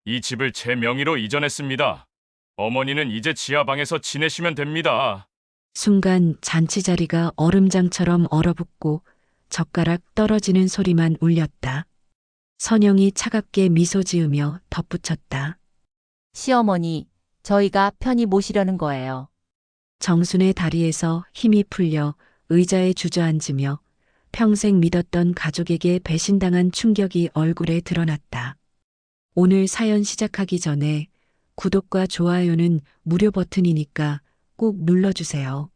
이 집을 제 명의로 이전했습니다. 어머니는 이제 지하방에서 지내시면 됩니다. 순간 잔치 자리가 얼음장처럼 얼어붙고 젓가락 떨어지는 소리만 울렸다. 선영이 차갑게 미소 지으며 덧붙였다. 시어머니, 저희가 편히 모시려는 거예요. 정순의 다리에서 힘이 풀려 의자에 주저앉으며 평생 믿었던 가족에게 배신당한 충격이 얼굴에 드러났다. 오늘 사연 시작하기 전에 구독과 좋아요는 무료 버튼이니까 꼭 눌러주세요.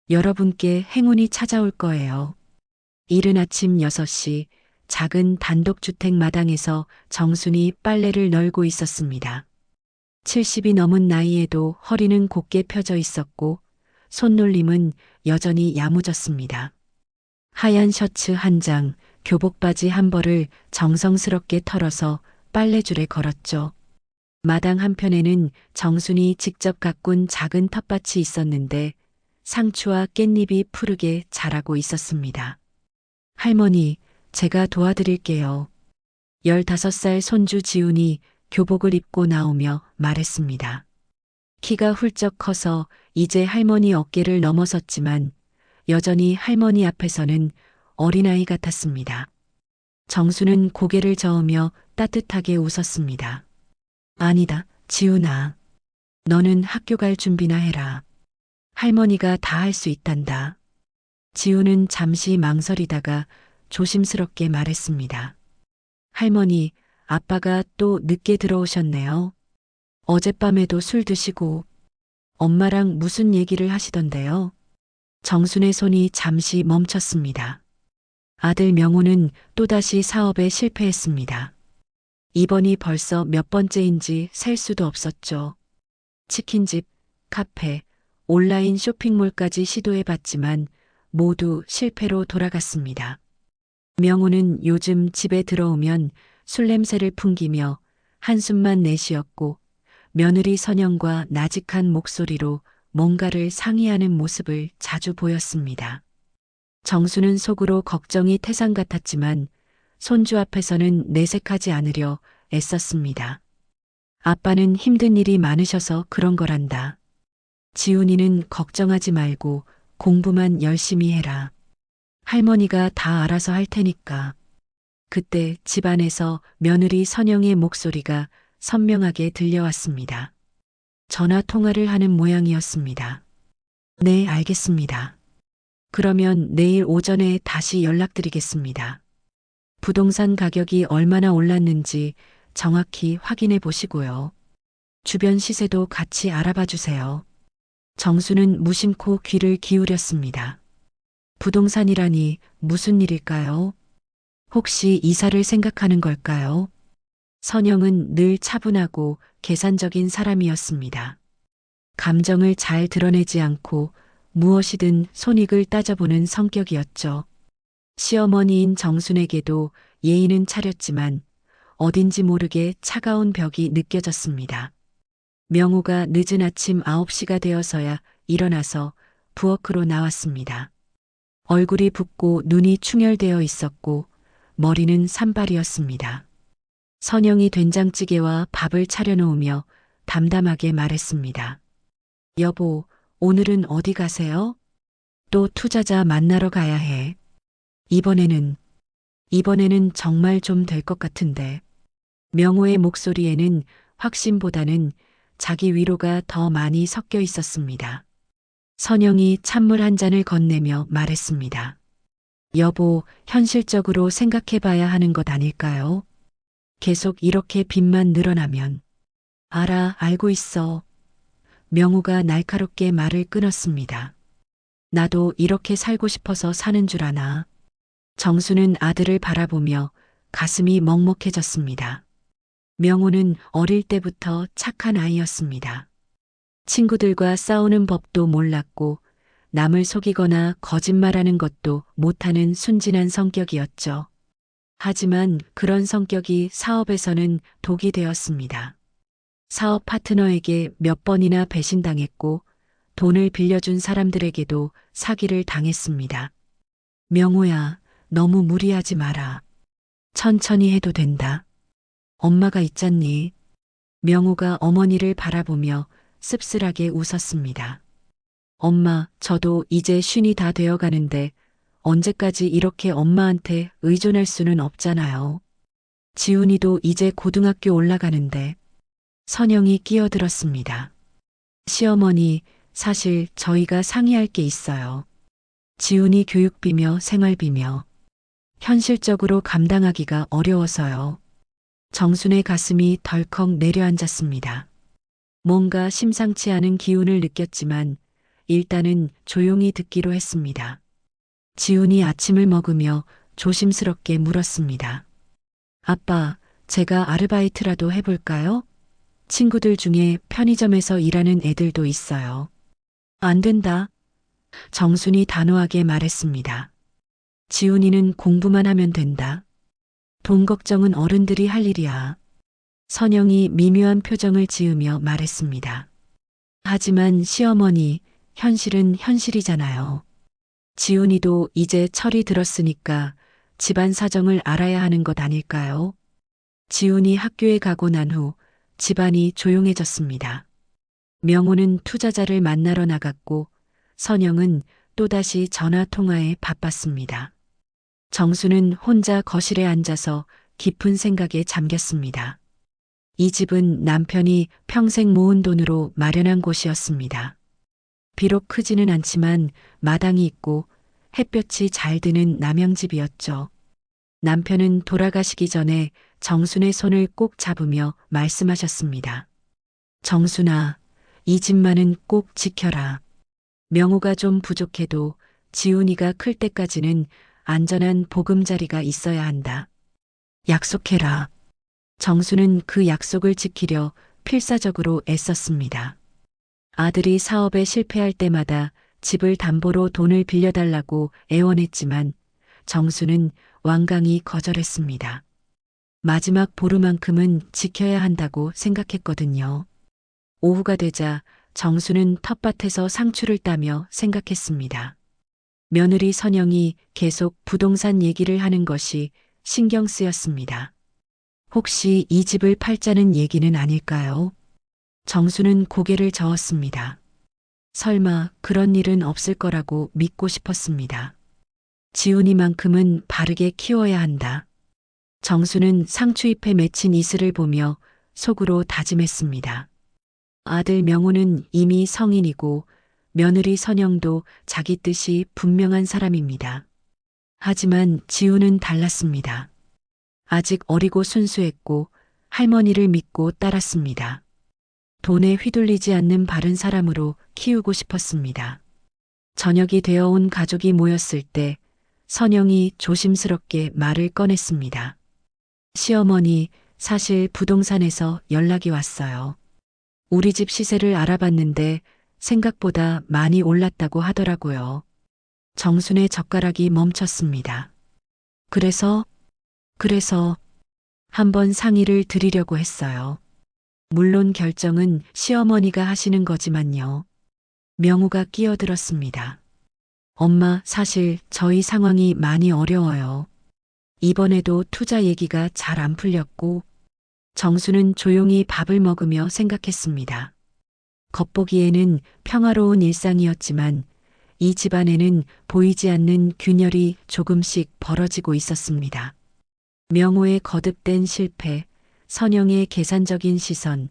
여러분께 행운이 찾아올 거예요. 이른 아침 6시 작은 단독주택 마당에서 정순이 빨래를 널고 있었습니다. 70이 넘은 나이에도 허리는 곧게 펴져 있었고 손놀림은 여전히 야무졌습니다. 하얀 셔츠 한 장, 교복 바지 한 벌을 정성스럽게 털어서 빨래줄에 걸었죠. 마당 한편에는 정순이 직접 가꾼 작은 텃밭이 있었는데 상추와 깻잎이 푸르게 자라고 있었습니다. 할머니, 제가 도와드릴게요. 15살 손주 지훈이 교복을 입고 나오며 말했습니다. 키가 훌쩍 커서 이제 할머니 어깨를 넘어섰지만 여전히 할머니 앞에서는 어린아이 같았습니다. 정수는 고개를 저으며 따뜻하게 웃었습니다. 아니다, 지훈아. 너는 학교 갈 준비나 해라. 할머니가 다 할 수 있단다. 지훈은 잠시 망설이다가 조심스럽게 말했습니다. 할머니, 아빠가 또 늦게 들어오셨네요. 어젯밤에도 술 드시고 엄마랑 무슨 얘기를 하시던데요. 정순의 손이 잠시 멈췄습니다. 아들 명호는 또다시 사업에 실패했습니다. 이번이 벌써 몇 번째인지 셀 수도 없었죠. 치킨집, 카페, 온라인 쇼핑몰까지 시도해봤지만 모두 실패로 돌아갔습니다. 명호는 요즘 집에 들어오면 술 냄새를 풍기며 한숨만 내쉬었고 며느리 선영과 나직한 목소리로 뭔가를 상의하는 모습을 자주 보였습니다. 정수는 속으로 걱정이 태산 같았지만 손주 앞에서는 내색하지 않으려 애썼습니다. 아빠는 힘든 일이 많으셔서 그런 거란다. 지훈이는 걱정하지 말고 공부만 열심히 해라. 할머니가 다 알아서 할 테니까. 그때 집안에서 며느리 선영의 목소리가 선명하게 들려왔습니다. 전화 통화를 하는 모양이었습니다. 네, 알겠습니다. 그러면 내일 오전에 다시 연락드리겠습니다. 부동산 가격이 얼마나 올랐는지 정확히 확인해 보시고요. 주변 시세도 같이 알아봐 주세요. 정수는 무심코 귀를 기울였습니다. 부동산이라니 무슨 일일까요? 혹시 이사를 생각하는 걸까요? 선영은 늘 차분하고 계산적인 사람이었습니다. 감정을 잘 드러내지 않고 무엇이든 손익을 따져보는 성격이었죠. 시어머니인 정순에게도 예의는 차렸지만 어딘지 모르게 차가운 벽이 느껴졌습니다. 명호가 늦은 아침 9시가 되어서야 일어나서 부엌으로 나왔습니다. 얼굴이 붓고 눈이 충혈되어 있었고 머리는 산발이었습니다. 선영이 된장찌개와 밥을 차려놓으며 담담하게 말했습니다. 여보, 오늘은 어디 가세요? 또 투자자 만나러 가야 해. 이번에는 정말 좀 될 것 같은데. 명호의 목소리에는 확신보다는 자기 위로가 더 많이 섞여 있었습니다. 선영이 찬물 한 잔을 건네며 말했습니다. 여보, 현실적으로 생각해봐야 하는 것 아닐까요? 계속 이렇게 빚만 늘어나면. 알고 있어. 명호가 날카롭게 말을 끊었습니다. 나도 이렇게 살고 싶어서 사는 줄 아나. 정수는 아들을 바라보며 가슴이 먹먹해졌습니다. 명호는 어릴 때부터 착한 아이였습니다. 친구들과 싸우는 법도 몰랐고 남을 속이거나 거짓말하는 것도 못하는 순진한 성격이었죠. 하지만 그런 성격이 사업에서는 독이 되었습니다. 사업 파트너에게 몇 번이나 배신당했고 돈을 빌려준 사람들에게도 사기를 당했습니다. 명호야, 너무 무리하지 마라. 천천히 해도 된다. 엄마가 있잖니. 명호가 어머니를 바라보며 씁쓸하게 웃었습니다. 엄마, 저도 이제 쉰이 다 되어 가는데 언제까지 이렇게 엄마한테 의존할 수는 없잖아요. 지훈이도 이제 고등학교 올라가는데. 선영이 끼어들었습니다. 시어머니, 사실 저희가 상의할 게 있어요. 지훈이 교육비며 생활비며 현실적으로 감당하기가 어려워서요. 정순의 가슴이 덜컥 내려앉았습니다. 뭔가 심상치 않은 기운을 느꼈지만 일단은 조용히 듣기로 했습니다. 지훈이 아침을 먹으며 조심스럽게 물었습니다. 아빠, 제가 아르바이트라도 해볼까요? 친구들 중에 편의점에서 일하는 애들도 있어요. 안 된다. 정순이 단호하게 말했습니다. 지훈이는 공부만 하면 된다. 돈 걱정은 어른들이 할 일이야. 선영이 미묘한 표정을 지으며 말했습니다. 하지만 시어머니, 현실은 현실이잖아요. 지훈이도 이제 철이 들었으니까 집안 사정을 알아야 하는 것 아닐까요? 지훈이 학교에 가고 난 후 집안이 조용해졌습니다. 명호는 투자자를 만나러 나갔고 선영은 또다시 전화 통화에 바빴습니다. 정수는 혼자 거실에 앉아서 깊은 생각에 잠겼습니다. 이 집은 남편이 평생 모은 돈으로 마련한 곳이었습니다. 비록 크지는 않지만 마당이 있고 햇볕이 잘 드는 남영집이었죠. 남편은 돌아가시기 전에 정순의 손을 꼭 잡으며 말씀하셨습니다. 정순아, 이 집만은 꼭 지켜라. 명호가 좀 부족해도 지훈이가 클 때까지는 안전한 보금자리가 있어야 한다. 약속해라. 정수는 그 약속을 지키려 필사적으로 애썼습니다. 아들이 사업에 실패할 때마다 집을 담보로 돈을 빌려달라고 애원했지만 정수는 완강히 거절했습니다. 마지막 보루만큼은 지켜야 한다고 생각했거든요. 오후가 되자 정수는 텃밭에서 상추를 따며 생각했습니다. 며느리 선영이 계속 부동산 얘기를 하는 것이 신경 쓰였습니다. 혹시 이 집을 팔자는 얘기는 아닐까요? 정수는 고개를 저었습니다. 설마 그런 일은 없을 거라고 믿고 싶었습니다. 지훈이만큼은 바르게 키워야 한다. 정수는 상추잎에 맺힌 이슬을 보며 속으로 다짐했습니다. 아들 명호는 이미 성인이고 며느리 선영도 자기 뜻이 분명한 사람입니다. 하지만 지훈은 달랐습니다. 아직 어리고 순수했고 할머니를 믿고 따랐습니다. 돈에 휘둘리지 않는 바른 사람으로 키우고 싶었습니다. 저녁이 되어온 가족이 모였을 때 선영이 조심스럽게 말을 꺼냈습니다. 시어머니, 사실 부동산에서 연락이 왔어요. 우리 집 시세를 알아봤는데 생각보다 많이 올랐다고 하더라고요. 정순의 젓가락이 멈췄습니다. 그래서 한번 상의를 드리려고 했어요. 물론 결정은 시어머니가 하시는 거지만요. 명호가 끼어들었습니다. 엄마, 사실 저희 상황이 많이 어려워요. 이번에도 투자 얘기가 잘 안 풀렸고 정수는 조용히 밥을 먹으며 생각했습니다. 겉보기에는 평화로운 일상이었지만 이 집안에는 보이지 않는 균열이 조금씩 벌어지고 있었습니다. 명호의 거듭된 실패, 선영의 계산적인 시선,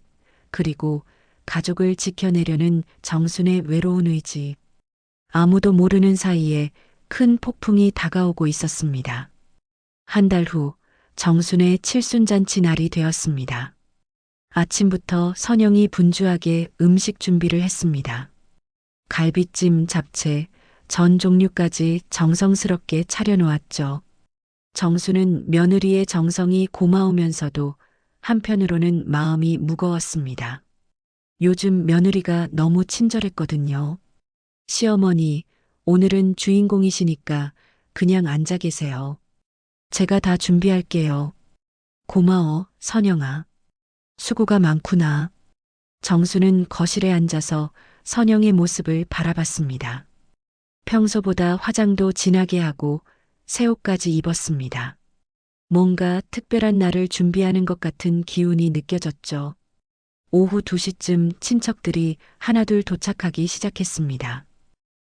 그리고 가족을 지켜내려는 정순의 외로운 의지. 아무도 모르는 사이에 큰 폭풍이 다가오고 있었습니다. 한 달 후 정순의 칠순잔치 날이 되었습니다. 아침부터 선영이 분주하게 음식 준비를 했습니다. 갈비찜, 잡채, 전 종류까지 정성스럽게 차려놓았죠. 정수는 며느리의 정성이 고마우면서도 한편으로는 마음이 무거웠습니다. 요즘 며느리가 너무 친절했거든요. 시어머니, 오늘은 주인공이시니까 그냥 앉아 계세요. 제가 다 준비할게요. 고마워, 선영아. 수고가 많구나. 정수는 거실에 앉아서 선영의 모습을 바라봤습니다. 평소보다 화장도 진하게 하고 새 옷까지 입었습니다. 뭔가 특별한 날을 준비하는 것 같은 기운이 느껴졌죠. 오후 2시쯤 친척들이 하나둘 도착하기 시작했습니다.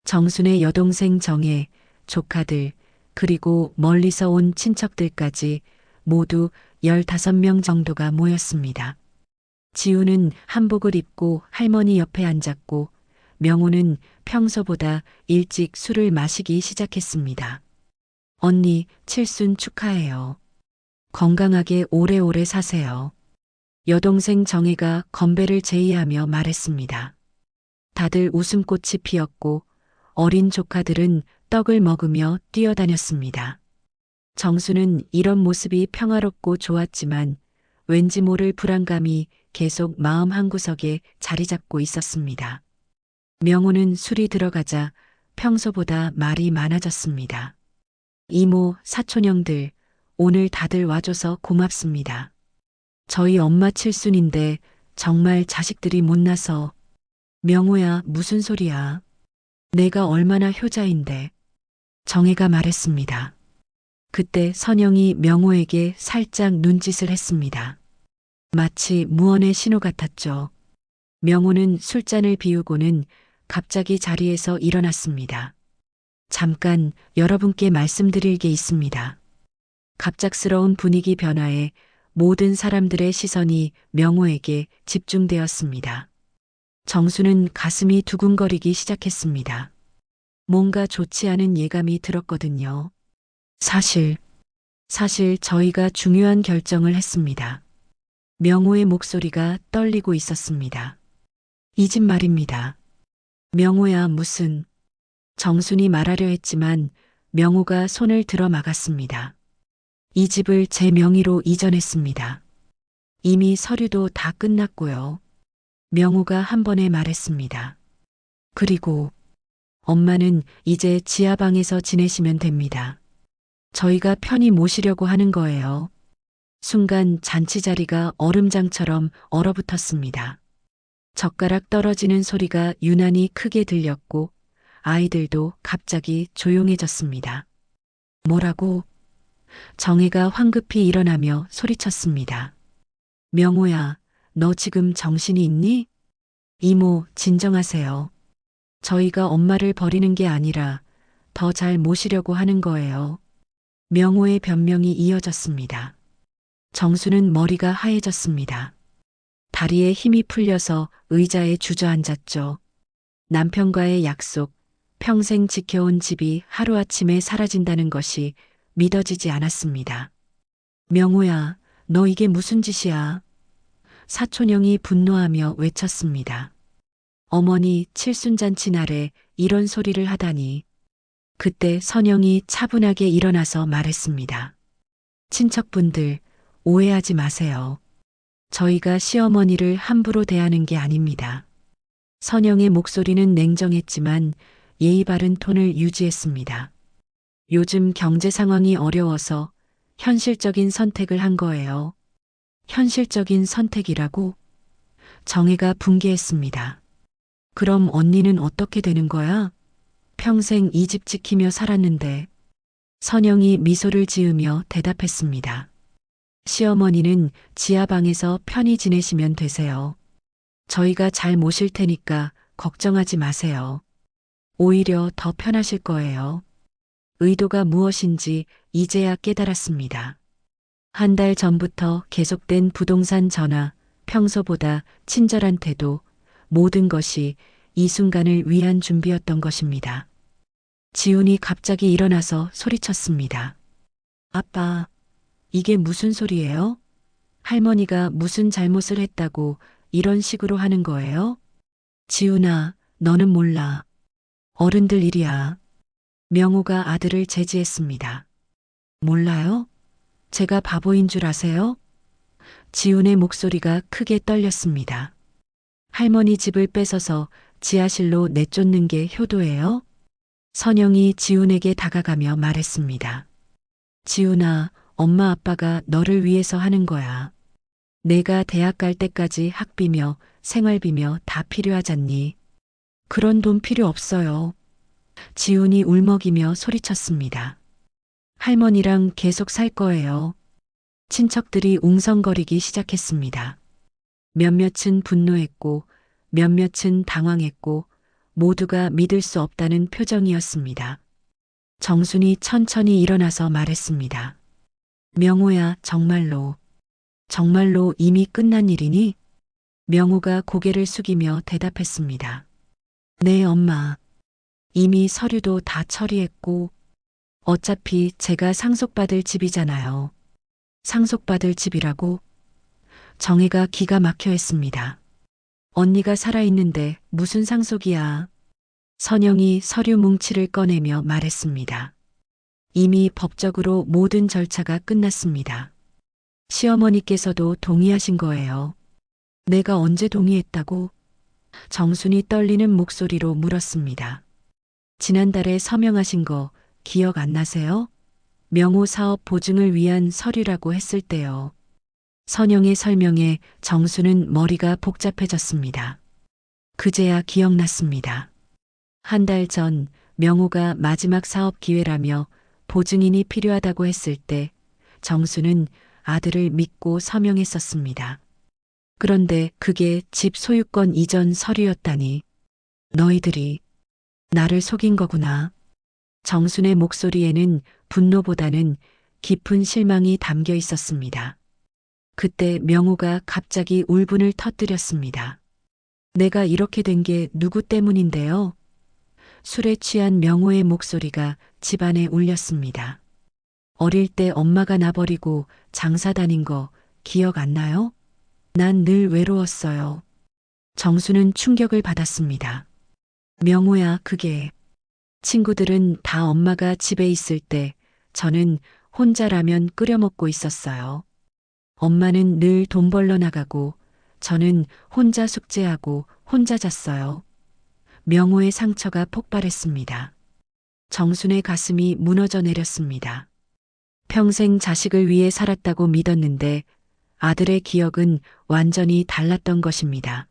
정순의 여동생 정혜, 조카들, 그리고 멀리서 온 친척들까지 모두 15명 정도가 모였습니다. 지우는 한복을 입고 할머니 옆에 앉았고 명호는 평소보다 일찍 술을 마시기 시작했습니다. 언니, 칠순 축하해요. 건강하게 오래오래 사세요. 여동생 정혜가 건배를 제의하며 말했습니다. 다들 웃음꽃이 피었고 어린 조카들은 떡을 먹으며 뛰어다녔습니다. 정수는 이런 모습이 평화롭고 좋았지만 왠지 모를 불안감이 계속 마음 한구석에 자리 잡고 있었습니다. 명호는 술이 들어가자 평소보다 말이 많아졌습니다. 이모, 사촌형들, 오늘 다들 와줘서 고맙습니다. 저희 엄마 칠순인데 정말 자식들이 못나서. 명호야, 무슨 소리야. 내가 얼마나 효자인데. 정혜가 말했습니다. 그때 선영이 명호에게 살짝 눈짓을 했습니다. 마치 무언의 신호 같았죠. 명호는 술잔을 비우고는 갑자기 자리에서 일어났습니다. 잠깐 여러분께 말씀드릴 게 있습니다. 갑작스러운 분위기 변화에 모든 사람들의 시선이 명호에게 집중되었습니다. 정수는 가슴이 두근거리기 시작했습니다. 뭔가 좋지 않은 예감이 들었거든요. 사실 저희가 중요한 결정을 했습니다. 명호의 목소리가 떨리고 있었습니다. 이 집 말입니다. 명호야, 무슨. 정순이 말하려 했지만 명호가 손을 들어 막았습니다. 이 집을 제 명의로 이전했습니다. 이미 서류도 다 끝났고요. 명호가 한 번에 말했습니다. 그리고 엄마는 이제 지하방에서 지내시면 됩니다. 저희가 편히 모시려고 하는 거예요. 순간 잔치 자리가 얼음장처럼 얼어붙었습니다. 젓가락 떨어지는 소리가 유난히 크게 들렸고 아이들도 갑자기 조용해졌습니다. 뭐라고? 정혜가 황급히 일어나며 소리쳤습니다. 명호야, 너 지금 정신이 있니? 이모, 진정하세요. 저희가 엄마를 버리는 게 아니라 더 잘 모시려고 하는 거예요. 명호의 변명이 이어졌습니다. 정수는 머리가 하얘졌습니다. 다리에 힘이 풀려서 의자에 주저앉았죠. 남편과의 약속, 평생 지켜온 집이 하루아침에 사라진다는 것이 믿어지지 않았습니다. 명호야, 너 이게 무슨 짓이야? 사촌형이 분노하며 외쳤습니다. 어머니 칠순잔치 날에 이런 소리를 하다니. 그때 선영이 차분하게 일어나서 말했습니다. 친척분들, 오해하지 마세요. 저희가 시어머니를 함부로 대하는 게 아닙니다. 선영의 목소리는 냉정했지만 예의 바른 톤을 유지했습니다. 요즘 경제 상황이 어려워서 현실적인 선택을 한 거예요. 현실적인 선택이라고? 정혜가 분개했습니다. 그럼 언니는 어떻게 되는 거야? 평생 이 집 지키며 살았는데. 선영이 미소를 지으며 대답했습니다. 시어머니는 지하방에서 편히 지내시면 되세요. 저희가 잘 모실 테니까 걱정하지 마세요. 오히려 더 편하실 거예요. 의도가 무엇인지 이제야 깨달았습니다. 한 달 전부터 계속된 부동산 전화, 평소보다 친절한 태도, 모든 것이 이 순간을 위한 준비였던 것입니다. 지훈이 갑자기 일어나서 소리쳤습니다. 아빠, 이게 무슨 소리예요? 할머니가 무슨 잘못을 했다고 이런 식으로 하는 거예요? 지훈아, 너는 몰라. 어른들 일이야. 명호가 아들을 제지했습니다. 몰라요? 제가 바보인 줄 아세요? 지훈의 목소리가 크게 떨렸습니다. 할머니 집을 뺏어서 지하실로 내쫓는 게 효도예요? 선영이 지훈에게 다가가며 말했습니다. 지훈아, 엄마 아빠가 너를 위해서 하는 거야. 내가 대학 갈 때까지 학비며 생활비며 다 필요하잖니. 그런 돈 필요 없어요. 지훈이 울먹이며 소리쳤습니다. 할머니랑 계속 살 거예요. 친척들이 웅성거리기 시작했습니다. 몇몇은 분노했고 몇몇은 당황했고 모두가 믿을 수 없다는 표정이었습니다. 정순이 천천히 일어나서 말했습니다. 명호야, 정말로 이미 끝난 일이니? 명호가 고개를 숙이며 대답했습니다. 네, 엄마. 이미 서류도 다 처리했고, 어차피 제가 상속받을 집이잖아요. 상속받을 집이라고? 정혜가 기가 막혀 했습니다. 언니가 살아있는데 무슨 상속이야? 선영이 서류 뭉치를 꺼내며 말했습니다. 이미 법적으로 모든 절차가 끝났습니다. 시어머니께서도 동의하신 거예요. 내가 언제 동의했다고? 정순이 떨리는 목소리로 물었습니다. 지난달에 서명하신 거 기억 안 나세요? 명호 사업 보증을 위한 서류라고 했을 때요. 선영의 설명에 정수는 머리가 복잡해졌습니다. 그제야 기억났습니다. 한 달 전 명호가 마지막 사업 기회라며 보증인이 필요하다고 했을 때 정수는 아들을 믿고 서명했었습니다. 그런데 그게 집 소유권 이전 서류였다니. 너희들이 나를 속인 거구나. 정순의 목소리에는 분노보다는 깊은 실망이 담겨 있었습니다. 그때 명호가 갑자기 울분을 터뜨렸습니다. 내가 이렇게 된 게 누구 때문인데요? 술에 취한 명호의 목소리가 집안에 울렸습니다. 어릴 때 엄마가 나버리고 장사 다닌 거 기억 안 나요? 난 늘 외로웠어요. 정수는 충격을 받았습니다. 명호야, 그게. 친구들은 다 엄마가 집에 있을 때 저는 혼자 라면 끓여 먹고 있었어요. 엄마는 늘 돈 벌러 나가고 저는 혼자 숙제하고 혼자 잤어요. 명호의 상처가 폭발했습니다. 정순의 가슴이 무너져 내렸습니다. 평생 자식을 위해 살았다고 믿었는데 아들의 기억은 완전히 달랐던 것입니다.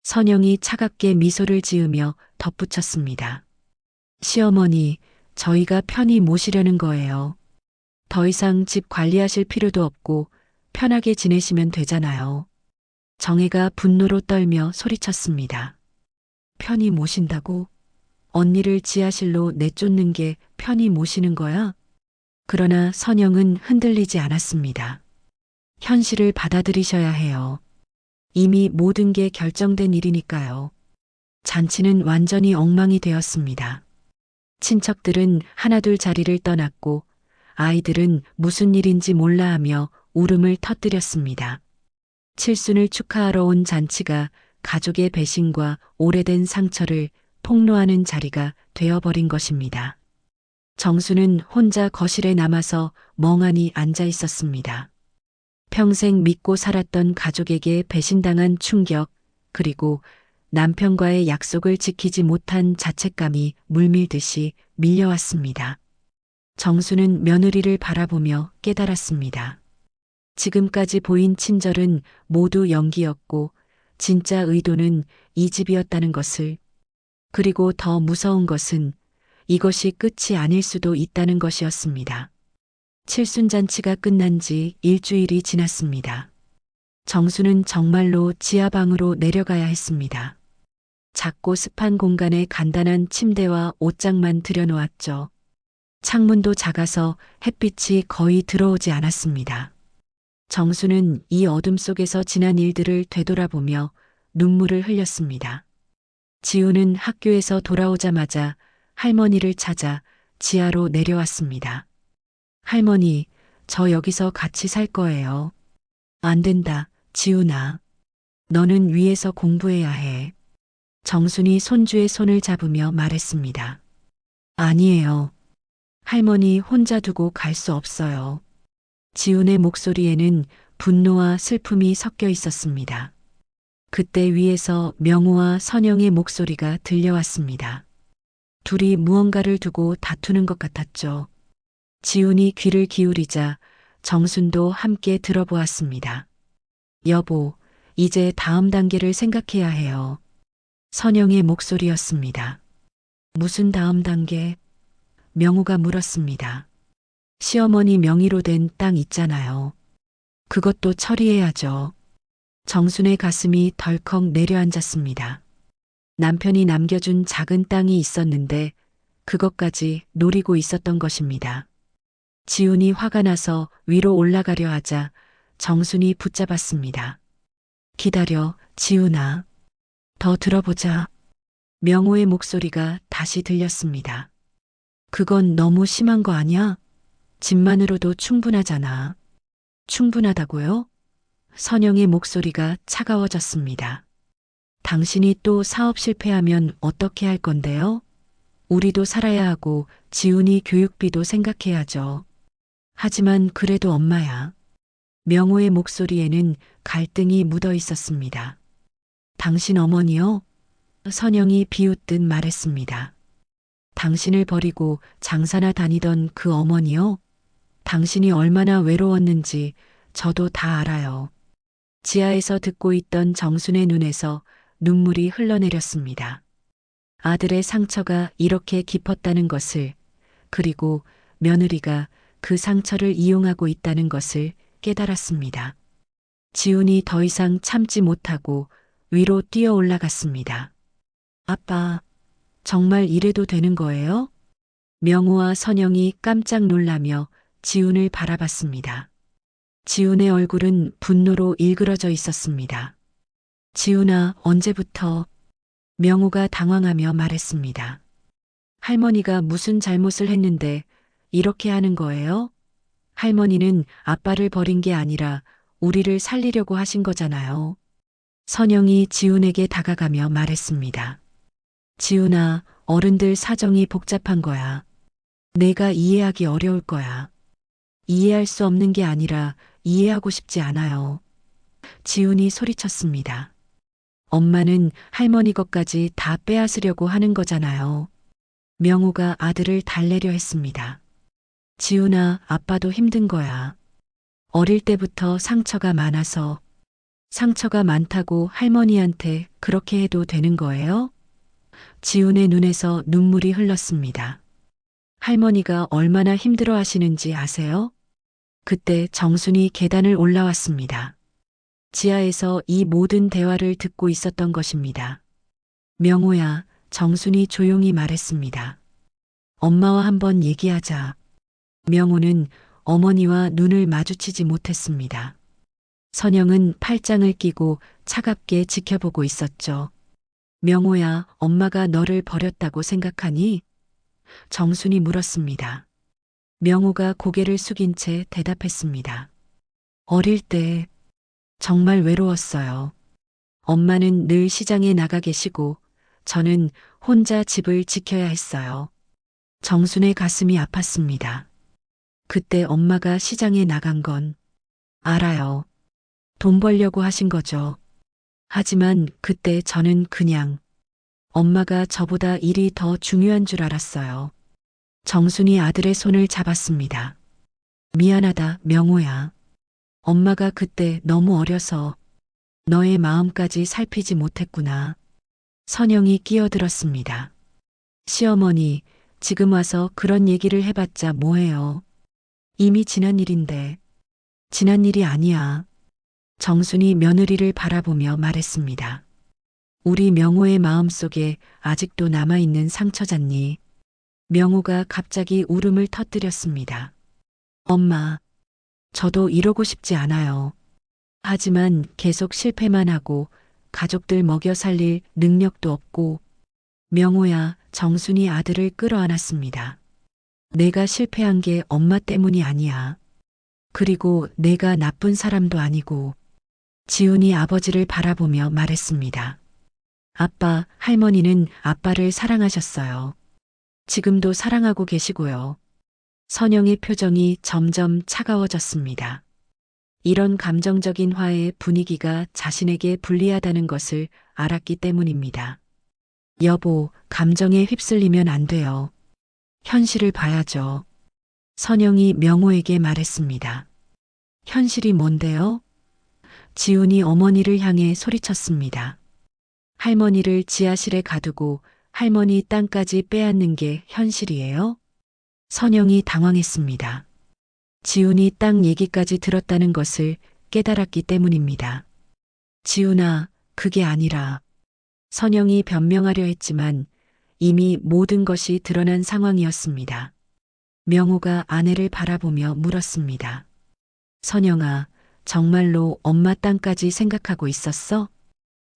선영이 차갑게 미소를 지으며 덧붙였습니다. 시어머니, 저희가 편히 모시려는 거예요. 더 이상 집 관리하실 필요도 없고 편하게 지내시면 되잖아요. 정혜가 분노로 떨며 소리쳤습니다. 편히 모신다고? 언니를 지하실로 내쫓는 게 편히 모시는 거야? 그러나 선영은 흔들리지 않았습니다. 현실을 받아들이셔야 해요. 이미 모든 게 결정된 일이니까요. 잔치는 완전히 엉망이 되었습니다. 친척들은 하나둘 자리를 떠났고 아이들은 무슨 일인지 몰라 하며 울음을 터뜨렸습니다. 칠순을 축하하러 온 잔치가 가족의 배신과 오래된 상처를 폭로하는 자리가 되어버린 것입니다. 정수는 혼자 거실에 남아서 멍하니 앉아 있었습니다. 평생 믿고 살았던 가족에게 배신당한 충격, 그리고 남편과의 약속을 지키지 못한 자책감이 물밀듯이 밀려왔습니다. 정수는 며느리를 바라보며 깨달았습니다. 지금까지 보인 친절은 모두 연기였고 진짜 의도는 이 집이었다는 것을, 그리고 더 무서운 것은 이것이 끝이 아닐 수도 있다는 것이었습니다. 칠순잔치가 끝난 지 일주일이 지났습니다. 정수는 정말로 지하방으로 내려가야 했습니다. 작고 습한 공간에 간단한 침대와 옷장만 들여놓았죠. 창문도 작아서 햇빛이 거의 들어오지 않았습니다. 정수는 이 어둠 속에서 지난 일들을 되돌아보며 눈물을 흘렸습니다. 지우는 학교에서 돌아오자마자 할머니를 찾아 지하로 내려왔습니다. 할머니, 저 여기서 같이 살 거예요. 안 된다, 지우나. 너는 위에서 공부해야 해. 정순이 손주의 손을 잡으며 말했습니다. 아니에요. 할머니 혼자 두고 갈 수 없어요. 지훈의 목소리에는 분노와 슬픔이 섞여 있었습니다. 그때 위에서 명호와 선영의 목소리가 들려왔습니다. 둘이 무언가를 두고 다투는 것 같았죠. 지훈이 귀를 기울이자 정순도 함께 들어보았습니다. 여보, 이제 다음 단계를 생각해야 해요. 선영의 목소리였습니다. 무슨 다음 단계? 명호가 물었습니다. 시어머니 명의로 된 땅 있잖아요. 그것도 처리해야죠. 정순의 가슴이 덜컥 내려앉았습니다. 남편이 남겨준 작은 땅이 있었는데 그것까지 노리고 있었던 것입니다. 지훈이 화가 나서 위로 올라가려 하자 정순이 붙잡았습니다. 기다려, 지훈아. 더 들어보자. 명호의 목소리가 다시 들렸습니다. 그건 너무 심한 거 아니야? 집만으로도 충분하잖아. 충분하다고요? 선영의 목소리가 차가워졌습니다. 당신이 또 사업 실패하면 어떻게 할 건데요? 우리도 살아야 하고 지훈이 교육비도 생각해야죠. 하지만 그래도 엄마야. 명호의 목소리에는 갈등이 묻어 있었습니다. 당신 어머니요? 선영이 비웃듯 말했습니다. 당신을 버리고 장사나 다니던 그 어머니요? 당신이 얼마나 외로웠는지 저도 다 알아요. 지하에서 듣고 있던 정순의 눈에서 눈물이 흘러내렸습니다. 아들의 상처가 이렇게 깊었다는 것을, 그리고 며느리가 그 상처를 이용하고 있다는 것을 깨달았습니다. 지훈이 더 이상 참지 못하고 위로 뛰어 올라갔습니다. 아빠, 정말 이래도 되는 거예요? 명호와 선영이 깜짝 놀라며 지훈을 바라봤습니다. 지훈의 얼굴은 분노로 일그러져 있었습니다. 지훈아, 언제부터? 명호가 당황하며 말했습니다. 할머니가 무슨 잘못을 했는데 이렇게 하는 거예요? 할머니는 아빠를 버린 게 아니라 우리를 살리려고 하신 거잖아요. 선영이 지훈에게 다가가며 말했습니다. 지훈아, 어른들 사정이 복잡한 거야. 내가 이해하기 어려울 거야. 이해할 수 없는 게 아니라 이해하고 싶지 않아요. 지훈이 소리쳤습니다. 엄마는 할머니 것까지 다 빼앗으려고 하는 거잖아요. 명호가 아들을 달래려 했습니다. 지훈아, 아빠도 힘든 거야. 어릴 때부터 상처가 많아서. 상처가 많다고 할머니한테 그렇게 해도 되는 거예요? 지훈의 눈에서 눈물이 흘렀습니다. 할머니가 얼마나 힘들어 하시는지 아세요? 그때 정순이 계단을 올라왔습니다. 지하에서 이 모든 대화를 듣고 있었던 것입니다. 명호야, 정순이 조용히 말했습니다. 엄마와 한번 얘기하자. 명호는 어머니와 눈을 마주치지 못했습니다. 선영은 팔짱을 끼고 차갑게 지켜보고 있었죠. 명호야, 엄마가 너를 버렸다고 생각하니? 정순이 물었습니다. 명호가 고개를 숙인 채 대답했습니다. 어릴 때 정말 외로웠어요. 엄마는 늘 시장에 나가 계시고 저는 혼자 집을 지켜야 했어요. 정순의 가슴이 아팠습니다. 그때 엄마가 시장에 나간 건 알아요. 돈 벌려고 하신 거죠. 하지만 그때 저는 그냥 엄마가 저보다 일이 더 중요한 줄 알았어요. 정순이 아들의 손을 잡았습니다. 미안하다, 명호야. 엄마가 그때 너무 어려서 너의 마음까지 살피지 못했구나. 선영이 끼어들었습니다. 시어머니, 지금 와서 그런 얘기를 해봤자 뭐해요. 이미 지난 일인데. 지난 일이 아니야. 정순이 며느리를 바라보며 말했습니다. 우리 명호의 마음속에 아직도 남아있는 상처잖니. 명호가 갑자기 울음을 터뜨렸습니다. 엄마, 저도 이러고 싶지 않아요. 하지만 계속 실패만 하고 가족들 먹여 살릴 능력도 없고. 명호야, 정순이 아들을 끌어안았습니다. 내가 실패한 게 엄마 때문이 아니야. 그리고 내가 나쁜 사람도 아니고. 지훈이 아버지를 바라보며 말했습니다. 아빠, 할머니는 아빠를 사랑하셨어요. 지금도 사랑하고 계시고요. 선영의 표정이 점점 차가워졌습니다. 이런 감정적인 화해 분위기가 자신에게 불리하다는 것을 알았기 때문입니다. 여보, 감정에 휩쓸리면 안 돼요. 현실을 봐야죠. 선영이 명호에게 말했습니다. 현실이 뭔데요? 지훈이 어머니를 향해 소리쳤습니다. 할머니를 지하실에 가두고 할머니 땅까지 빼앗는 게 현실이에요? 선영이 당황했습니다. 지훈이 땅 얘기까지 들었다는 것을 깨달았기 때문입니다. 지훈아, 그게 아니라. 선영이 변명하려 했지만 이미 모든 것이 드러난 상황이었습니다. 명호가 아내를 바라보며 물었습니다. 선영아, 정말로 엄마 땅까지 생각하고 있었어?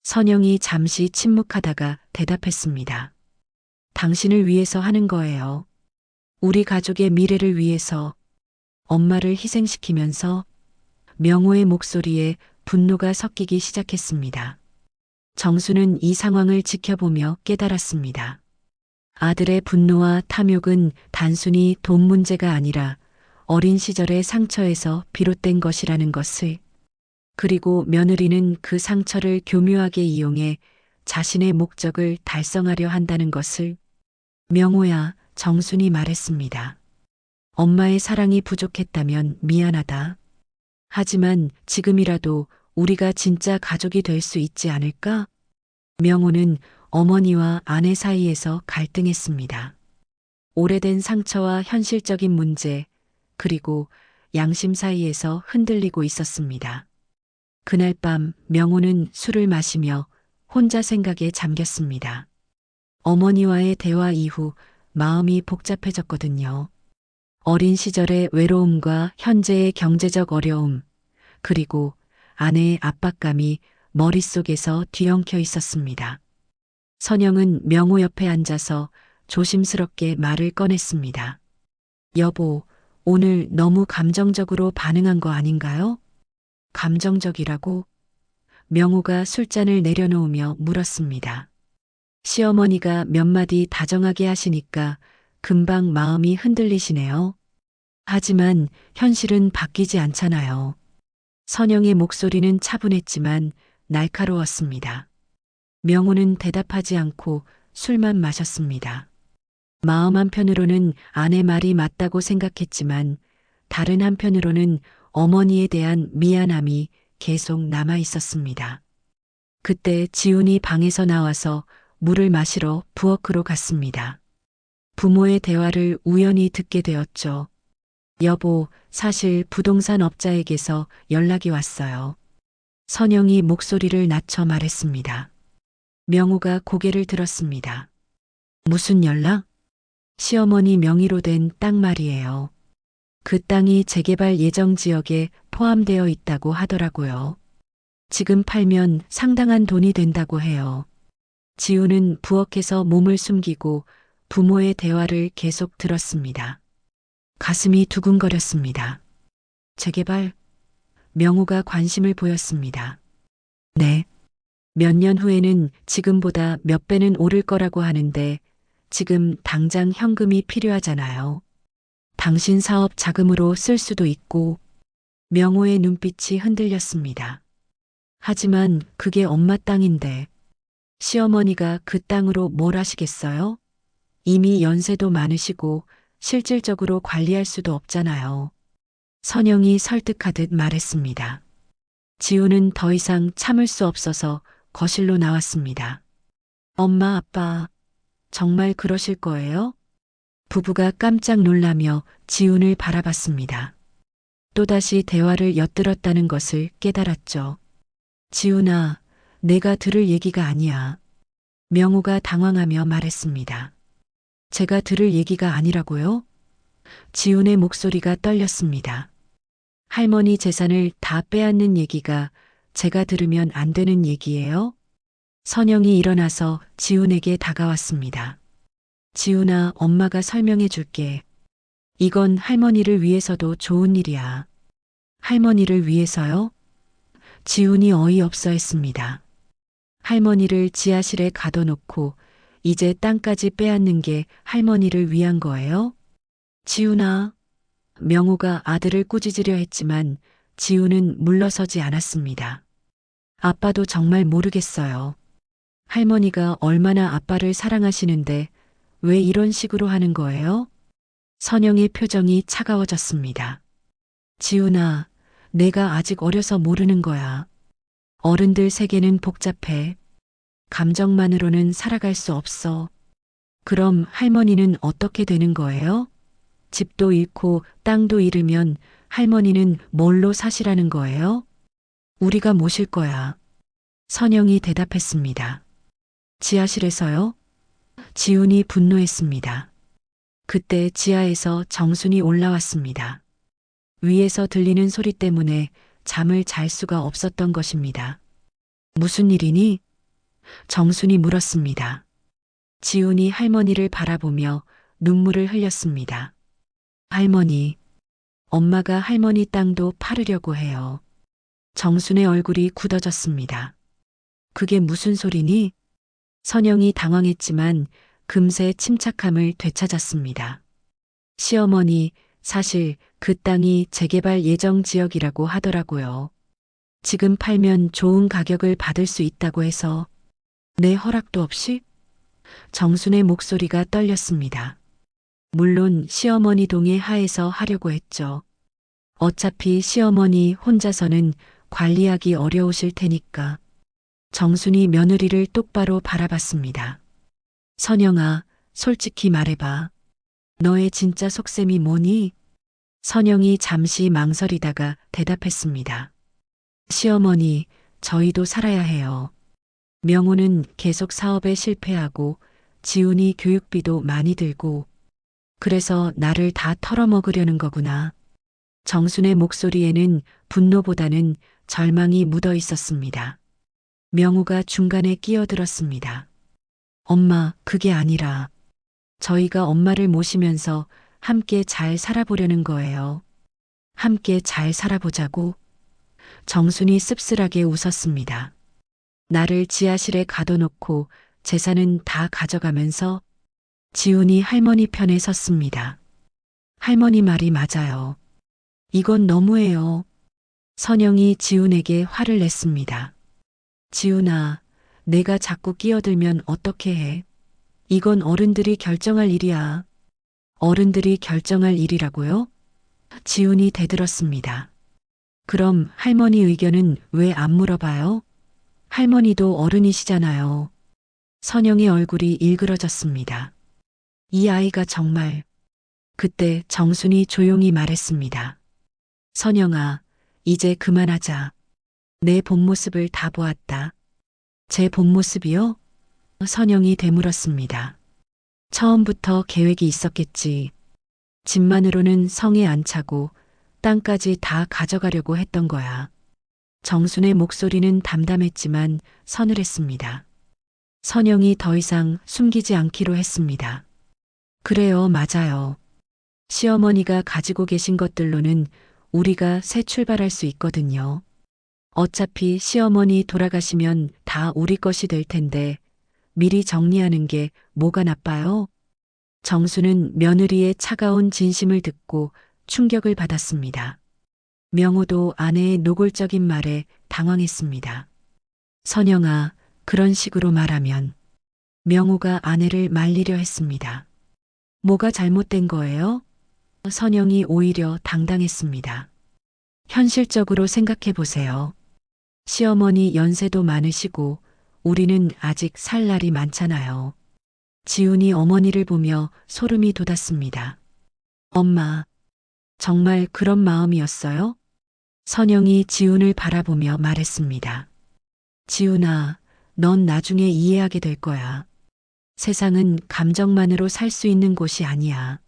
선영이 잠시 침묵하다가 대답했습니다. 당신을 위해서 하는 거예요. 우리 가족의 미래를 위해서 엄마를 희생시키면서. 명호의 목소리에 분노가 섞이기 시작했습니다. 정수는 이 상황을 지켜보며 깨달았습니다. 아들의 분노와 탐욕은 단순히 돈 문제가 아니라 어린 시절의 상처에서 비롯된 것이라는 것을, 그리고 며느리는 그 상처를 교묘하게 이용해 자신의 목적을 달성하려 한다는 것을. 명호야, 정순이 말했습니다. 엄마의 사랑이 부족했다면 미안하다. 하지만 지금이라도 우리가 진짜 가족이 될 수 있지 않을까? 명호는 어머니와 아내 사이에서 갈등했습니다. 오래된 상처와 현실적인 문제, 그리고 양심 사이에서 흔들리고 있었습니다. 그날 밤 명호는 술을 마시며 혼자 생각에 잠겼습니다. 어머니와의 대화 이후 마음이 복잡해졌거든요. 어린 시절의 외로움과 현재의 경제적 어려움, 그리고 아내의 압박감이 머릿속에서 뒤엉켜 있었습니다. 선영은 명호 옆에 앉아서 조심스럽게 말을 꺼냈습니다. 여보, 오늘 너무 감정적으로 반응한 거 아닌가요? 감정적이라고? 명호가 술잔을 내려놓으며 물었습니다. 시어머니가 몇 마디 다정하게 하시니까 금방 마음이 흔들리시네요. 하지만 현실은 바뀌지 않잖아요. 선영의 목소리는 차분했지만 날카로웠습니다. 명호는 대답하지 않고 술만 마셨습니다. 마음 한편으로는 아내 말이 맞다고 생각했지만 다른 한편으로는 어머니에 대한 미안함이 계속 남아 있었습니다. 그때 지훈이 방에서 나와서 물을 마시러 부엌으로 갔습니다. 부모의 대화를 우연히 듣게 되었죠. 여보, 사실 부동산 업자에게서 연락이 왔어요. 선영이 목소리를 낮춰 말했습니다. 명호가 고개를 들었습니다. 무슨 연락? 시어머니 명의로 된 땅 말이에요. 그 땅이 재개발 예정 지역에 포함되어 있다고 하더라고요. 지금 팔면 상당한 돈이 된다고 해요. 지우는 부엌에서 몸을 숨기고 부모의 대화를 계속 들었습니다. 가슴이 두근거렸습니다. 재개발? 명호가 관심을 보였습니다. 네. 몇 년 후에는 지금보다 몇 배는 오를 거라고 하는데 지금 당장 현금이 필요하잖아요. 당신 사업 자금으로 쓸 수도 있고. 명호의 눈빛이 흔들렸습니다. 하지만 그게 엄마 땅인데 시어머니가 그 땅으로 뭘 하시겠어요? 이미 연세도 많으시고 실질적으로 관리할 수도 없잖아요. 선영이 설득하듯 말했습니다. 지우는 더 이상 참을 수 없어서 거실로 나왔습니다. 엄마, 아빠, 정말 그러실 거예요? 부부가 깜짝 놀라며 지훈을 바라봤습니다. 또다시 대화를 엿들었다는 것을 깨달았죠. 지훈아, 내가 들을 얘기가 아니야. 명호가 당황하며 말했습니다. 제가 들을 얘기가 아니라고요? 지훈의 목소리가 떨렸습니다. 할머니 재산을 다 빼앗는 얘기가 제가 들으면 안 되는 얘기예요? 선영이 일어나서 지훈에게 다가왔습니다. 지훈아, 엄마가 설명해 줄게. 이건 할머니를 위해서도 좋은 일이야. 할머니를 위해서요? 지훈이 어이없어 했습니다. 할머니를 지하실에 가둬놓고 이제 땅까지 빼앗는 게 할머니를 위한 거예요? 지훈아. 명호가 아들을 꾸짖으려 했지만 지훈은 물러서지 않았습니다. 아빠도 정말 모르겠어요. 할머니가 얼마나 아빠를 사랑하시는데 왜 이런 식으로 하는 거예요? 선영의 표정이 차가워졌습니다. 지훈아, 내가 아직 어려서 모르는 거야. 어른들 세계는 복잡해. 감정만으로는 살아갈 수 없어. 그럼 할머니는 어떻게 되는 거예요? 집도 잃고 땅도 잃으면 할머니는 뭘로 사시라는 거예요? 우리가 모실 거야. 선영이 대답했습니다. 지하실에서요? 지훈이 분노했습니다. 그때 지하에서 정순이 올라왔습니다. 위에서 들리는 소리 때문에 잠을 잘 수가 없었던 것입니다. 무슨 일이니? 정순이 물었습니다. 지훈이 할머니를 바라보며 눈물을 흘렸습니다. 할머니, 엄마가 할머니 땅도 팔으려고 해요. 정순의 얼굴이 굳어졌습니다. 그게 무슨 소리니? 선영이 당황했지만 금세 침착함을 되찾았습니다. 시어머니, 사실 그 땅이 재개발 예정 지역이라고 하더라고요. 지금 팔면 좋은 가격을 받을 수 있다고 해서 내 허락도 없이? 정순의 목소리가 떨렸습니다. 물론 시어머니 동의 하에서 하려고 했죠. 어차피 시어머니 혼자서는 관리하기 어려우실 테니까. 정순이 며느리를 똑바로 바라봤습니다. 선영아, 솔직히 말해봐. 너의 진짜 속셈이 뭐니? 선영이 잠시 망설이다가 대답했습니다. 시어머니, 저희도 살아야 해요. 명호는 계속 사업에 실패하고 지훈이 교육비도 많이 들고 그래서 나를 다 털어먹으려는 거구나. 정순의 목소리에는 분노보다는 절망이 묻어 있었습니다. 명호가 중간에 끼어들었습니다. 엄마, 그게 아니라 저희가 엄마를 모시면서 함께 잘 살아보려는 거예요. 함께 잘 살아보자고. 정순이 씁쓸하게 웃었습니다. 나를 지하실에 가둬놓고 재산은 다 가져가면서 지훈이 할머니 편에 섰습니다. 할머니 말이 맞아요. 이건 너무해요. 선영이 지훈에게 화를 냈습니다. 지훈아, 내가 자꾸 끼어들면 어떻게 해? 이건 어른들이 결정할 일이야. 어른들이 결정할 일이라고요? 지훈이 대들었습니다. 그럼 할머니 의견은 왜 안 물어봐요? 할머니도 어른이시잖아요. 선영의 얼굴이 일그러졌습니다. 이 아이가 정말. 그때 정순이 조용히 말했습니다. 선영아, 이제 그만하자. 내 본 모습을 다 보았다. 제 본 모습이요? 선영이 되물었습니다. 처음부터 계획이 있었겠지. 집만으로는 성에 안 차고 땅까지 다 가져가려고 했던 거야. 정순의 목소리는 담담했지만 서늘했습니다. 선영이 더 이상 숨기지 않기로 했습니다. 그래요, 맞아요. 시어머니가 가지고 계신 것들로는 우리가 새 출발할 수 있거든요. 어차피 시어머니 돌아가시면 다 우리 것이 될 텐데 미리 정리하는 게 뭐가 나빠요? 정수는 며느리의 차가운 진심을 듣고 충격을 받았습니다. 명호도 아내의 노골적인 말에 당황했습니다. 선영아, 그런 식으로 말하면 명호가 아내를 말리려 했습니다. 뭐가 잘못된 거예요? 선영이 오히려 당당했습니다. 현실적으로 생각해 보세요. 시어머니 연세도 많으시고 우리는 아직 살 날이 많잖아요. 지훈이 어머니를 보며 소름이 돋았습니다. 엄마, 정말 그런 마음이었어요? 선영이 지훈을 바라보며 말했습니다. 지훈아, 넌 나중에 이해하게 될 거야. 세상은 감정만으로 살 수 있는 곳이 아니야.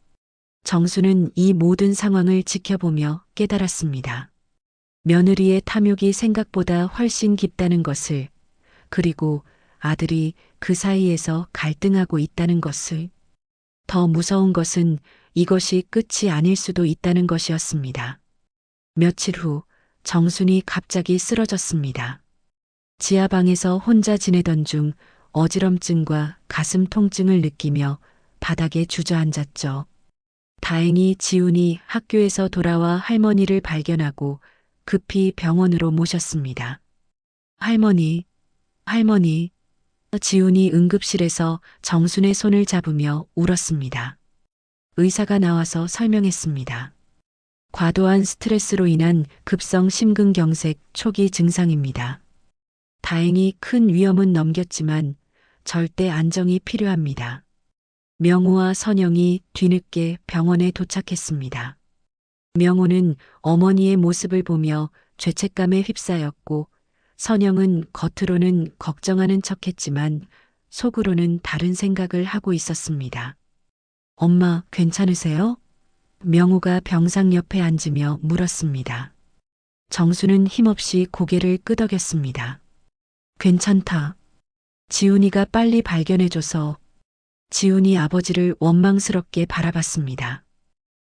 정수는 이 모든 상황을 지켜보며 깨달았습니다. 며느리의 탐욕이 생각보다 훨씬 깊다는 것을, 그리고 아들이 그 사이에서 갈등하고 있다는 것을, 더 무서운 것은 이것이 끝이 아닐 수도 있다는 것이었습니다. 며칠 후 정순이 갑자기 쓰러졌습니다. 지하방에서 혼자 지내던 중 어지럼증과 가슴 통증을 느끼며 바닥에 주저앉았죠. 다행히 지훈이 학교에서 돌아와 할머니를 발견하고 급히 병원으로 모셨습니다. 할머니, 할머니. 지훈이 응급실에서 정순의 손을 잡으며 울었습니다. 의사가 나와서 설명했습니다. 과도한 스트레스로 인한 급성 심근경색 초기 증상입니다. 다행히 큰 위험은 넘겼지만 절대 안정이 필요합니다. 명호와 선영이 뒤늦게 병원에 도착했습니다. 명호는 어머니의 모습을 보며 죄책감에 휩싸였고 선영은 겉으로는 걱정하는 척했지만 속으로는 다른 생각을 하고 있었습니다. 엄마, 괜찮으세요? 명호가 병상 옆에 앉으며 물었습니다. 정수는 힘없이 고개를 끄덕였습니다. 괜찮다. 지훈이가 빨리 발견해줘서. 지훈이 아버지를 원망스럽게 바라봤습니다.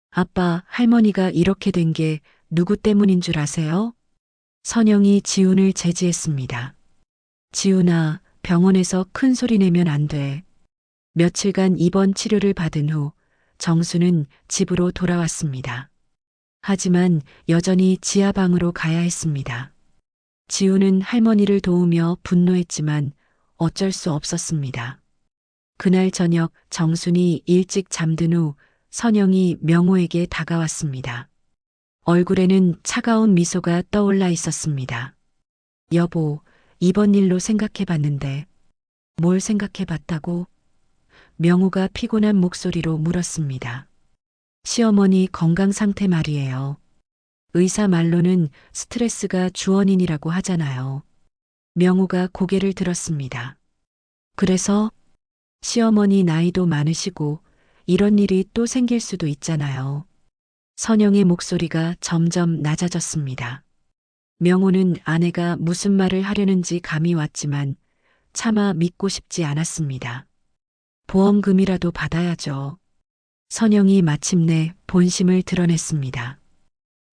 아빠, 할머니가 이렇게 된 게 누구 때문인 줄 아세요? 선영이 지훈을 제지했습니다. 지훈아, 병원에서 큰 소리 내면 안 돼. 며칠간 입원 치료를 받은 후 정수는 집으로 돌아왔습니다. 하지만 여전히 지하방으로 가야 했습니다. 지훈은 할머니를 도우며 분노했지만 어쩔 수 없었습니다. 그날 저녁 정순이 일찍 잠든 후 선영이 명호에게 다가왔습니다. 얼굴에는 차가운 미소가 떠올라 있었습니다. 여보, 이번 일로 생각해 봤는데. 뭘 생각해 봤다고? 명호가 피곤한 목소리로 물었습니다. 시어머니 건강 상태 말이에요. 의사 말로는 스트레스가 주원인이라고 하잖아요. 명호가 고개를 들었습니다. 그래서 시어머니 나이도 많으시고 이런 일이 또 생길 수도 있잖아요. 선영의 목소리가 점점 낮아졌습니다. 명호는 아내가 무슨 말을 하려는지 감이 왔지만 차마 믿고 싶지 않았습니다. 보험금이라도 받아야죠. 선영이 마침내 본심을 드러냈습니다.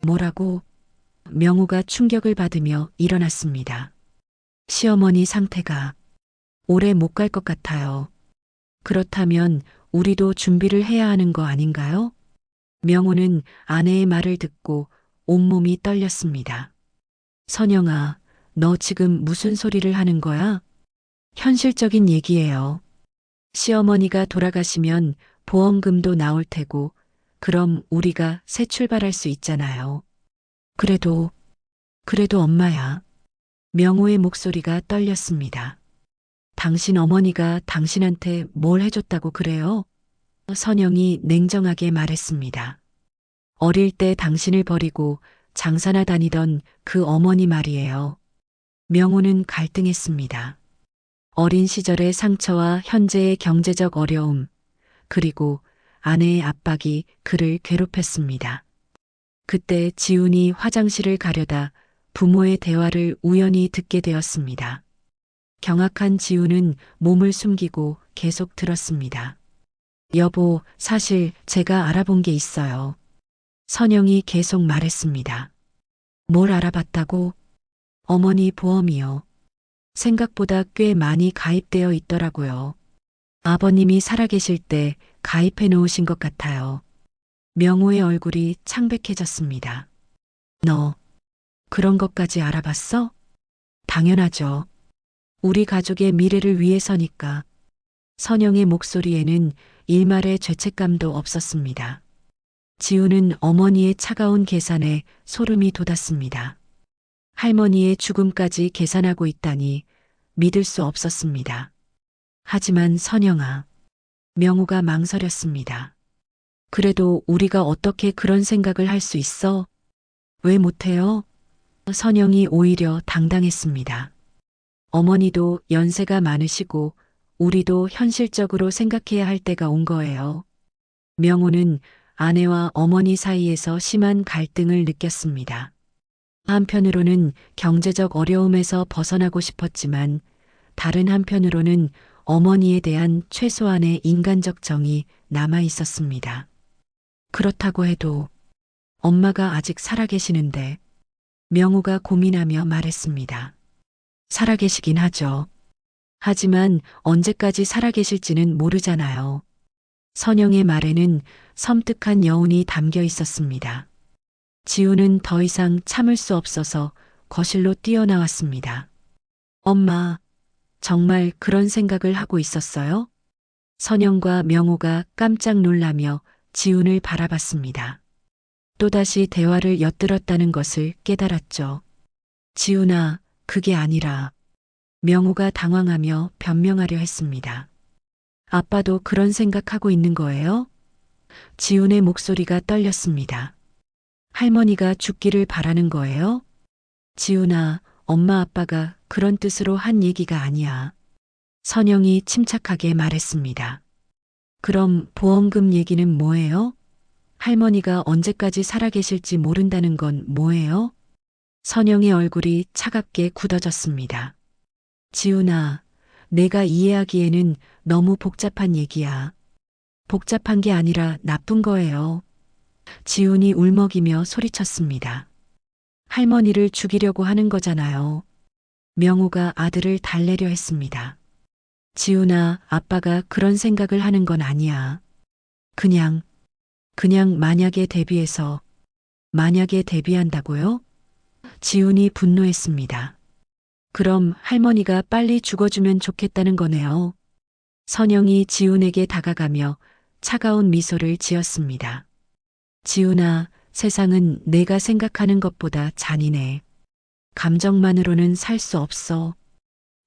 뭐라고? 명호가 충격을 받으며 일어났습니다. 시어머니 상태가 오래 못 갈 것 같아요. 그렇다면 우리도 준비를 해야 하는 거 아닌가요? 명호는 아내의 말을 듣고 온몸이 떨렸습니다. 선영아, 너 지금 무슨 소리를 하는 거야? 현실적인 얘기예요. 시어머니가 돌아가시면 보험금도 나올 테고, 그럼 우리가 새 출발할 수 있잖아요. 그래도 엄마야. 명호의 목소리가 떨렸습니다. 당신 어머니가 당신한테 뭘 해줬다고 그래요? 선영이 냉정하게 말했습니다. 어릴 때 당신을 버리고 장사나 다니던 그 어머니 말이에요. 명호는 갈등했습니다. 어린 시절의 상처와 현재의 경제적 어려움, 그리고 아내의 압박이 그를 괴롭혔습니다. 그때 지훈이 화장실을 가려다 부모의 대화를 우연히 듣게 되었습니다. 경악한 지훈은 몸을 숨기고 계속 들었습니다. 여보, 사실 제가 알아본 게 있어요. 선영이 계속 말했습니다. 뭘 알아봤다고? 어머니 보험이요. 생각보다 꽤 많이 가입되어 있더라고요. 아버님이 살아계실 때 가입해 놓으신 것 같아요. 명호의 얼굴이 창백해졌습니다. 너, 그런 것까지 알아봤어? 당연하죠. 우리 가족의 미래를 위해서니까. 선영의 목소리에는 일말의 죄책감도 없었습니다. 지우는 어머니의 차가운 계산에 소름이 돋았습니다. 할머니의 죽음까지 계산하고 있다니 믿을 수 없었습니다. 하지만 선영아, 명호가 망설였습니다. 그래도 우리가 어떻게 그런 생각을 할 수 있어? 왜 못해요? 선영이 오히려 당당했습니다. 어머니도 연세가 많으시고 우리도 현실적으로 생각해야 할 때가 온 거예요. 명호는 아내와 어머니 사이에서 심한 갈등을 느꼈습니다. 한편으로는 경제적 어려움에서 벗어나고 싶었지만 다른 한편으로는 어머니에 대한 최소한의 인간적 정이 남아 있었습니다. 그렇다고 해도 엄마가 아직 살아계시는데 명호가 고민하며 말했습니다. 살아계시긴 하죠. 하지만 언제까지 살아계실지는 모르잖아요. 선영의 말에는 섬뜩한 여운이 담겨 있었습니다. 지우는 더 이상 참을 수 없어서 거실로 뛰어나왔습니다. 엄마, 정말 그런 생각을 하고 있었어요? 선영과 명호가 깜짝 놀라며 지훈을 바라봤습니다. 또다시 대화를 엿들었다는 것을 깨달았죠. 지훈아, 그게 아니라. 명호가 당황하며 변명하려 했습니다. 아빠도 그런 생각하고 있는 거예요? 지훈의 목소리가 떨렸습니다. 할머니가 죽기를 바라는 거예요? 지훈아, 엄마 아빠가 그런 뜻으로 한 얘기가 아니야. 선영이 침착하게 말했습니다. 그럼 보험금 얘기는 뭐예요? 할머니가 언제까지 살아계실지 모른다는 건 뭐예요? 선영의 얼굴이 차갑게 굳어졌습니다. 지훈아, 내가 이해하기에는 너무 복잡한 얘기야. 복잡한 게 아니라 나쁜 거예요. 지훈이 울먹이며 소리쳤습니다. 할머니를 죽이려고 하는 거잖아요. 명호가 아들을 달래려 했습니다. 지훈아, 아빠가 그런 생각을 하는 건 아니야. 그냥 만약에 대비한다고요? 지훈이 분노했습니다. 그럼 할머니가 빨리 죽어주면 좋겠다는 거네요. 선영이 지훈에게 다가가며 차가운 미소를 지었습니다. 지훈아, 세상은 내가 생각하는 것보다 잔인해. 감정만으로는 살 수 없어.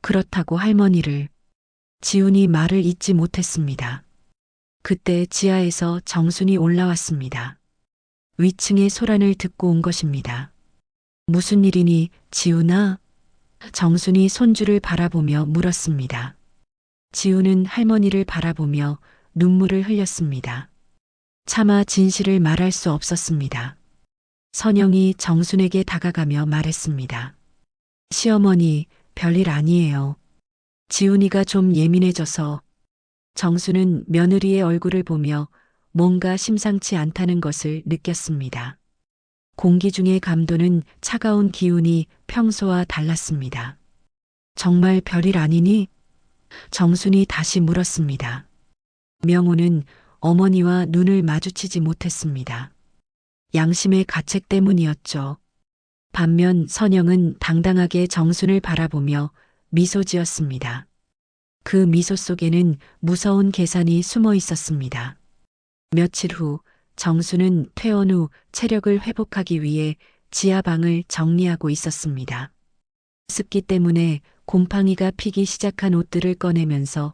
그렇다고 할머니를. 지훈이 말을 잇지 못했습니다. 그때 지하에서 정순이 올라왔습니다. 위층의 소란을 듣고 온 것입니다. 무슨 일이니, 지훈아? 정순이 손주를 바라보며 물었습니다. 지훈은 할머니를 바라보며 눈물을 흘렸습니다. 차마 진실을 말할 수 없었습니다. 선영이 정순에게 다가가며 말했습니다. 시어머니, 별일 아니에요. 지훈이가 좀 예민해져서. 정순은 며느리의 얼굴을 보며 뭔가 심상치 않다는 것을 느꼈습니다. 공기 중의 감도는 차가운 기운이 평소와 달랐습니다. 정말 별일 아니니? 정순이 다시 물었습니다. 명호는 어머니와 눈을 마주치지 못했습니다. 양심의 가책 때문이었죠. 반면 선영은 당당하게 정순을 바라보며 미소 지었습니다. 그 미소 속에는 무서운 계산이 숨어 있었습니다. 며칠 후 정수는 퇴원 후 체력을 회복하기 위해 지하방을 정리하고 있었습니다. 습기 때문에 곰팡이가 피기 시작한 옷들을 꺼내면서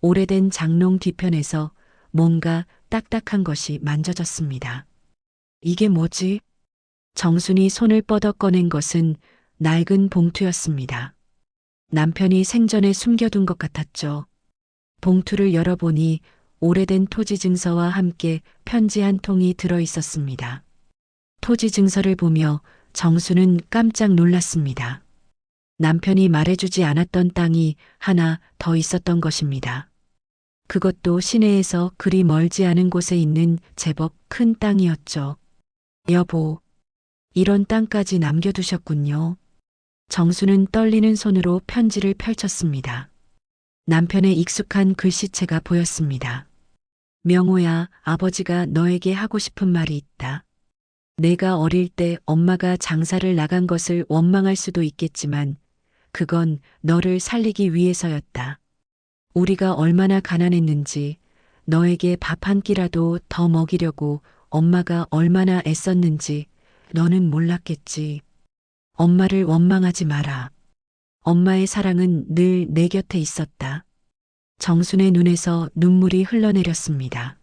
오래된 장롱 뒤편에서 뭔가 딱딱한 것이 만져졌습니다. 이게 뭐지? 정순이 손을 뻗어 꺼낸 것은 낡은 봉투였습니다. 남편이 생전에 숨겨둔 것 같았죠. 봉투를 열어보니 오래된 토지 증서와 함께 편지 한 통이 들어 있었습니다. 토지 증서를 보며 정수는 깜짝 놀랐습니다. 남편이 말해주지 않았던 땅이 하나 더 있었던 것입니다. 그것도 시내에서 그리 멀지 않은 곳에 있는 제법 큰 땅이었죠. 여보, 이런 땅까지 남겨두셨군요. 정수는 떨리는 손으로 편지를 펼쳤습니다. 남편의 익숙한 글씨체가 보였습니다. 명호야, 아버지가 너에게 하고 싶은 말이 있다. 내가 어릴 때 엄마가 장사를 나간 것을 원망할 수도 있겠지만 그건 너를 살리기 위해서였다. 우리가 얼마나 가난했는지, 너에게 밥 한 끼라도 더 먹이려고 엄마가 얼마나 애썼는지 너는 몰랐겠지. 엄마를 원망하지 마라. 엄마의 사랑은 늘 내 곁에 있었다. 정순의 눈에서 눈물이 흘러내렸습니다.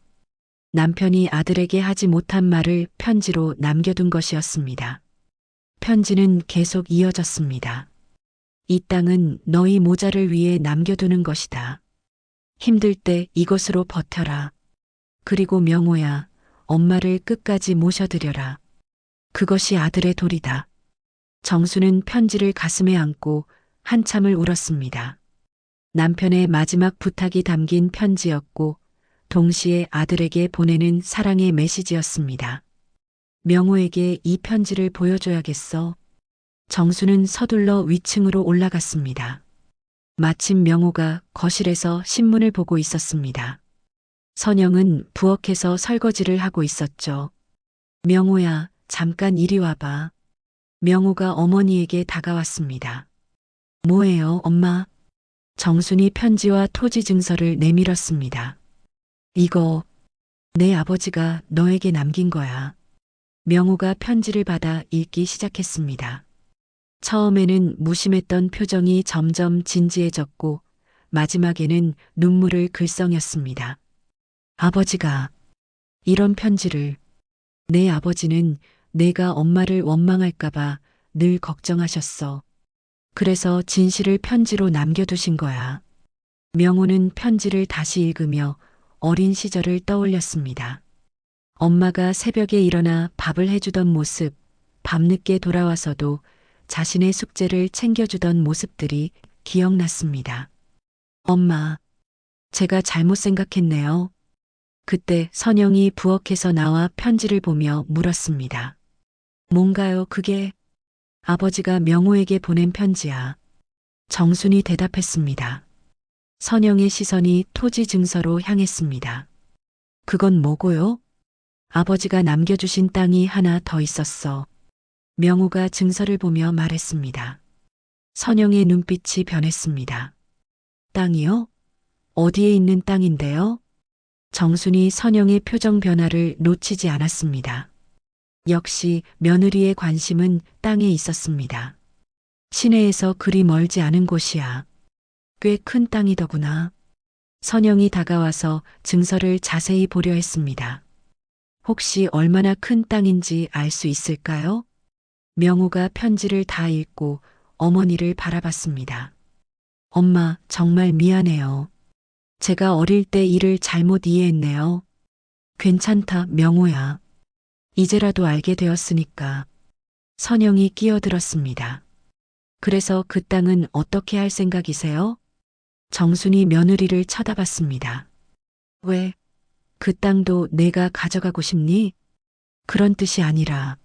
남편이 아들에게 하지 못한 말을 편지로 남겨둔 것이었습니다. 편지는 계속 이어졌습니다. 이 땅은 너희 모자를 위해 남겨두는 것이다. 힘들 때 이것으로 버텨라. 그리고 명호야, 엄마를 끝까지 모셔드려라. 그것이 아들의 도리다. 정수는 편지를 가슴에 안고 한참을 울었습니다. 남편의 마지막 부탁이 담긴 편지였고 동시에 아들에게 보내는 사랑의 메시지였습니다. 명호에게 이 편지를 보여줘야겠어. 정수는 서둘러 위층으로 올라갔습니다. 마침 명호가 거실에서 신문을 보고 있었습니다. 선영은 부엌에서 설거지를 하고 있었죠. 명호야, 잠깐 이리 와봐. 명호가 어머니에게 다가왔습니다. 뭐예요, 엄마? 정순이 편지와 토지 증서를 내밀었습니다. 이거 내 아버지가 너에게 남긴 거야. 명호가 편지를 받아 읽기 시작했습니다. 처음에는 무심했던 표정이 점점 진지해졌고 마지막에는 눈물을 글썽였습니다. 아버지가 이런 편지를. 내 아버지는 내가 엄마를 원망할까봐 늘 걱정하셨어. 그래서 진실을 편지로 남겨두신 거야. 명호는 편지를 다시 읽으며 어린 시절을 떠올렸습니다. 엄마가 새벽에 일어나 밥을 해주던 모습, 밤늦게 돌아와서도 자신의 숙제를 챙겨주던 모습들이 기억났습니다. 엄마, 제가 잘못 생각했네요. 그때 선영이 부엌에서 나와 편지를 보며 물었습니다. 뭔가요, 그게? 아버지가 명호에게 보낸 편지야. 정순이 대답했습니다. 선영의 시선이 토지 증서로 향했습니다. 그건 뭐고요? 아버지가 남겨주신 땅이 하나 더 있었어. 명호가 증서를 보며 말했습니다. 선영의 눈빛이 변했습니다. 땅이요? 어디에 있는 땅인데요? 정순이 선영의 표정 변화를 놓치지 않았습니다. 역시 며느리의 관심은 땅에 있었습니다. 시내에서 그리 멀지 않은 곳이야. 꽤 큰 땅이더구나. 선영이 다가와서 증서를 자세히 보려 했습니다. 혹시 얼마나 큰 땅인지 알 수 있을까요? 명호가 편지를 다 읽고 어머니를 바라봤습니다. 엄마, 정말 미안해요. 제가 어릴 때 일을 잘못 이해했네요. 괜찮다, 명호야. 이제라도 알게 되었으니까. 선영이 끼어들었습니다. 그래서 그 땅은 어떻게 할 생각이세요? 정순이 며느리를 쳐다봤습니다. 왜? 그 땅도 내가 가져가고 싶니? 그런 뜻이 아니라.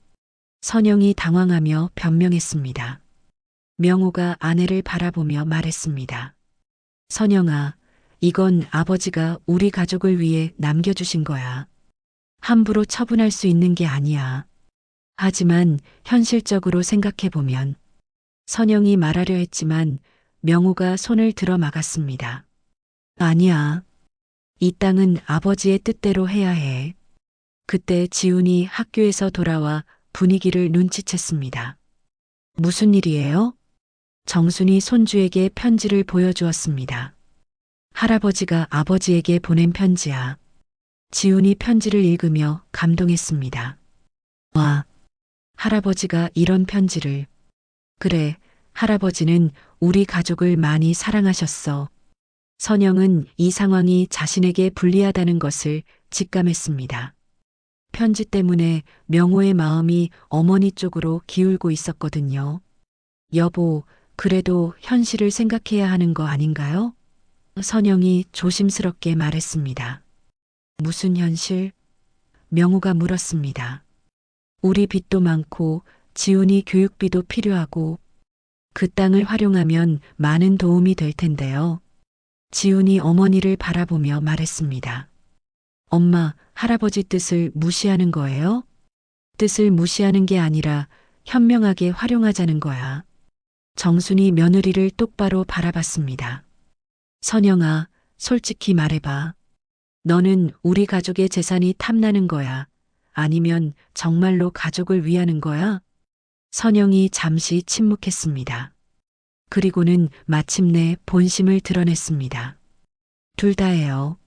선영이 당황하며 변명했습니다. 명호가 아내를 바라보며 말했습니다. 선영아, 이건 아버지가 우리 가족을 위해 남겨주신 거야. 함부로 처분할 수 있는 게 아니야. 하지만 현실적으로 생각해보면 선영이 말하려 했지만 명호가 손을 들어 막았습니다. 아니야. 이 땅은 아버지의 뜻대로 해야 해. 그때 지훈이 학교에서 돌아와 분위기를 눈치챘습니다. 무슨 일이에요? 정순이 손주에게 편지를 보여주었습니다. 할아버지가 아버지에게 보낸 편지야. 지훈이 편지를 읽으며 감동했습니다. 와, 할아버지가 이런 편지를. 그래, 할아버지는 우리 가족을 많이 사랑하셨어. 선영은 이 상황이 자신에게 불리하다는 것을 직감했습니다. 편지 때문에 명호의 마음이 어머니 쪽으로 기울고 있었거든요. 여보, 그래도 현실을 생각해야 하는 거 아닌가요? 선영이 조심스럽게 말했습니다. 무슨 현실? 명호가 물었습니다. 우리 빚도 많고 지훈이 교육비도 필요하고 그 땅을 활용하면 많은 도움이 될 텐데요. 지훈이 어머니를 바라보며 말했습니다. 엄마, 할아버지 뜻을 무시하는 거예요? 뜻을 무시하는 게 아니라 현명하게 활용하자는 거야. 정순이 며느리를 똑바로 바라봤습니다. 선영아, 솔직히 말해봐. 너는 우리 가족의 재산이 탐나는 거야? 아니면 정말로 가족을 위하는 거야? 선영이 잠시 침묵했습니다. 그리고는 마침내 본심을 드러냈습니다. 둘 다예요.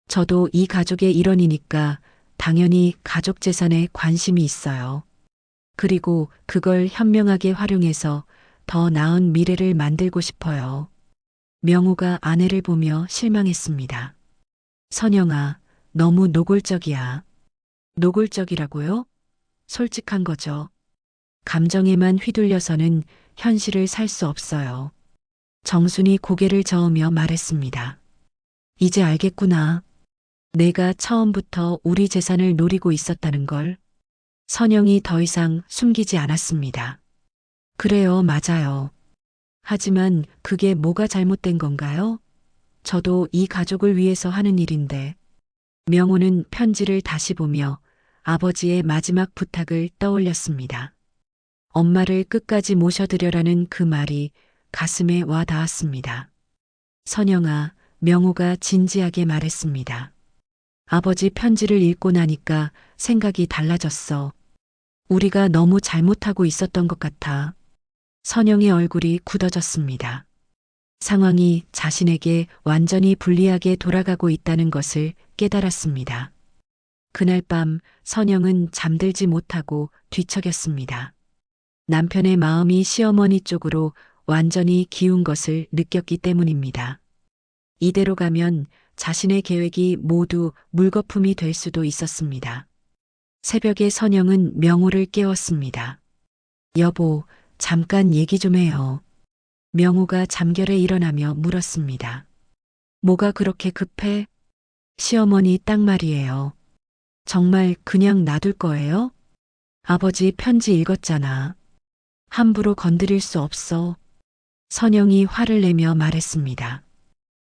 저도 이 가족의 일원이니까 당연히 가족 재산에 관심이 있어요. 그리고 그걸 현명하게 활용해서 더 나은 미래를 만들고 싶어요. 명호가 아내를 보며 실망했습니다. 선영아, 너무 노골적이야. 노골적이라고요? 솔직한 거죠. 감정에만 휘둘려서는 현실을 살 수 없어요. 정순이 고개를 저으며 말했습니다. 이제 알겠구나. 내가 처음부터 우리 재산을 노리고 있었다는 걸. 선영이 더 이상 숨기지 않았습니다. 그래요, 맞아요. 하지만 그게 뭐가 잘못된 건가요? 저도 이 가족을 위해서 하는 일인데. 명호는 편지를 다시 보며 아버지의 마지막 부탁을 떠올렸습니다. 엄마를 끝까지 모셔드려라는 그 말이 가슴에 와 닿았습니다. 선영아, 명호가 진지하게 말했습니다. 아버지 편지를 읽고 나니까 생각이 달라졌어. 우리가 너무 잘못하고 있었던 것 같아. 선영의 얼굴이 굳어졌습니다. 상황이 자신에게 완전히 불리하게 돌아가고 있다는 것을 깨달았습니다. 그날 밤 선영은 잠들지 못하고 뒤척였습니다. 남편의 마음이 시어머니 쪽으로 완전히 기운 것을 느꼈기 때문입니다. 이대로 가면 자신의 계획이 모두 물거품이 될 수도 있었습니다. 새벽에 선영은 명호를 깨웠습니다. 여보, 잠깐 얘기 좀 해요. 명호가 잠결에 일어나며 물었습니다. 뭐가 그렇게 급해? 시어머니 딱 말이에요. 정말 그냥 놔둘 거예요? 아버지 편지 읽었잖아. 함부로 건드릴 수 없어. 선영이 화를 내며 말했습니다.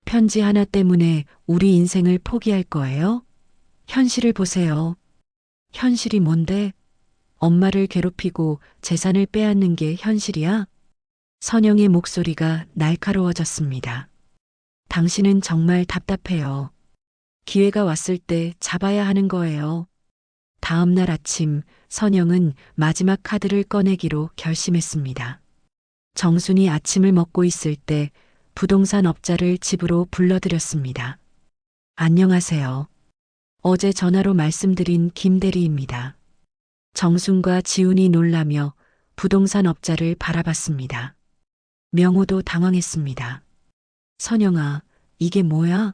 편지 하나 때문에 우리 인생을 포기할 거예요? 현실을 보세요. 현실이 뭔데? 엄마를 괴롭히고 재산을 빼앗는 게 현실이야? 선영의 목소리가 날카로워졌습니다. 당신은 정말 답답해요. 기회가 왔을 때 잡아야 하는 거예요. 다음 날 아침 선영은 마지막 카드를 꺼내기로 결심했습니다. 정순이 아침을 먹고 있을 때 부동산 업자를 집으로 불러들였습니다. 안녕하세요. 어제 전화로 말씀드린 김 대리입니다. 정순과 지훈이 놀라며 부동산 업자를 바라봤습니다. 명호도 당황했습니다. 선영아, 이게 뭐야?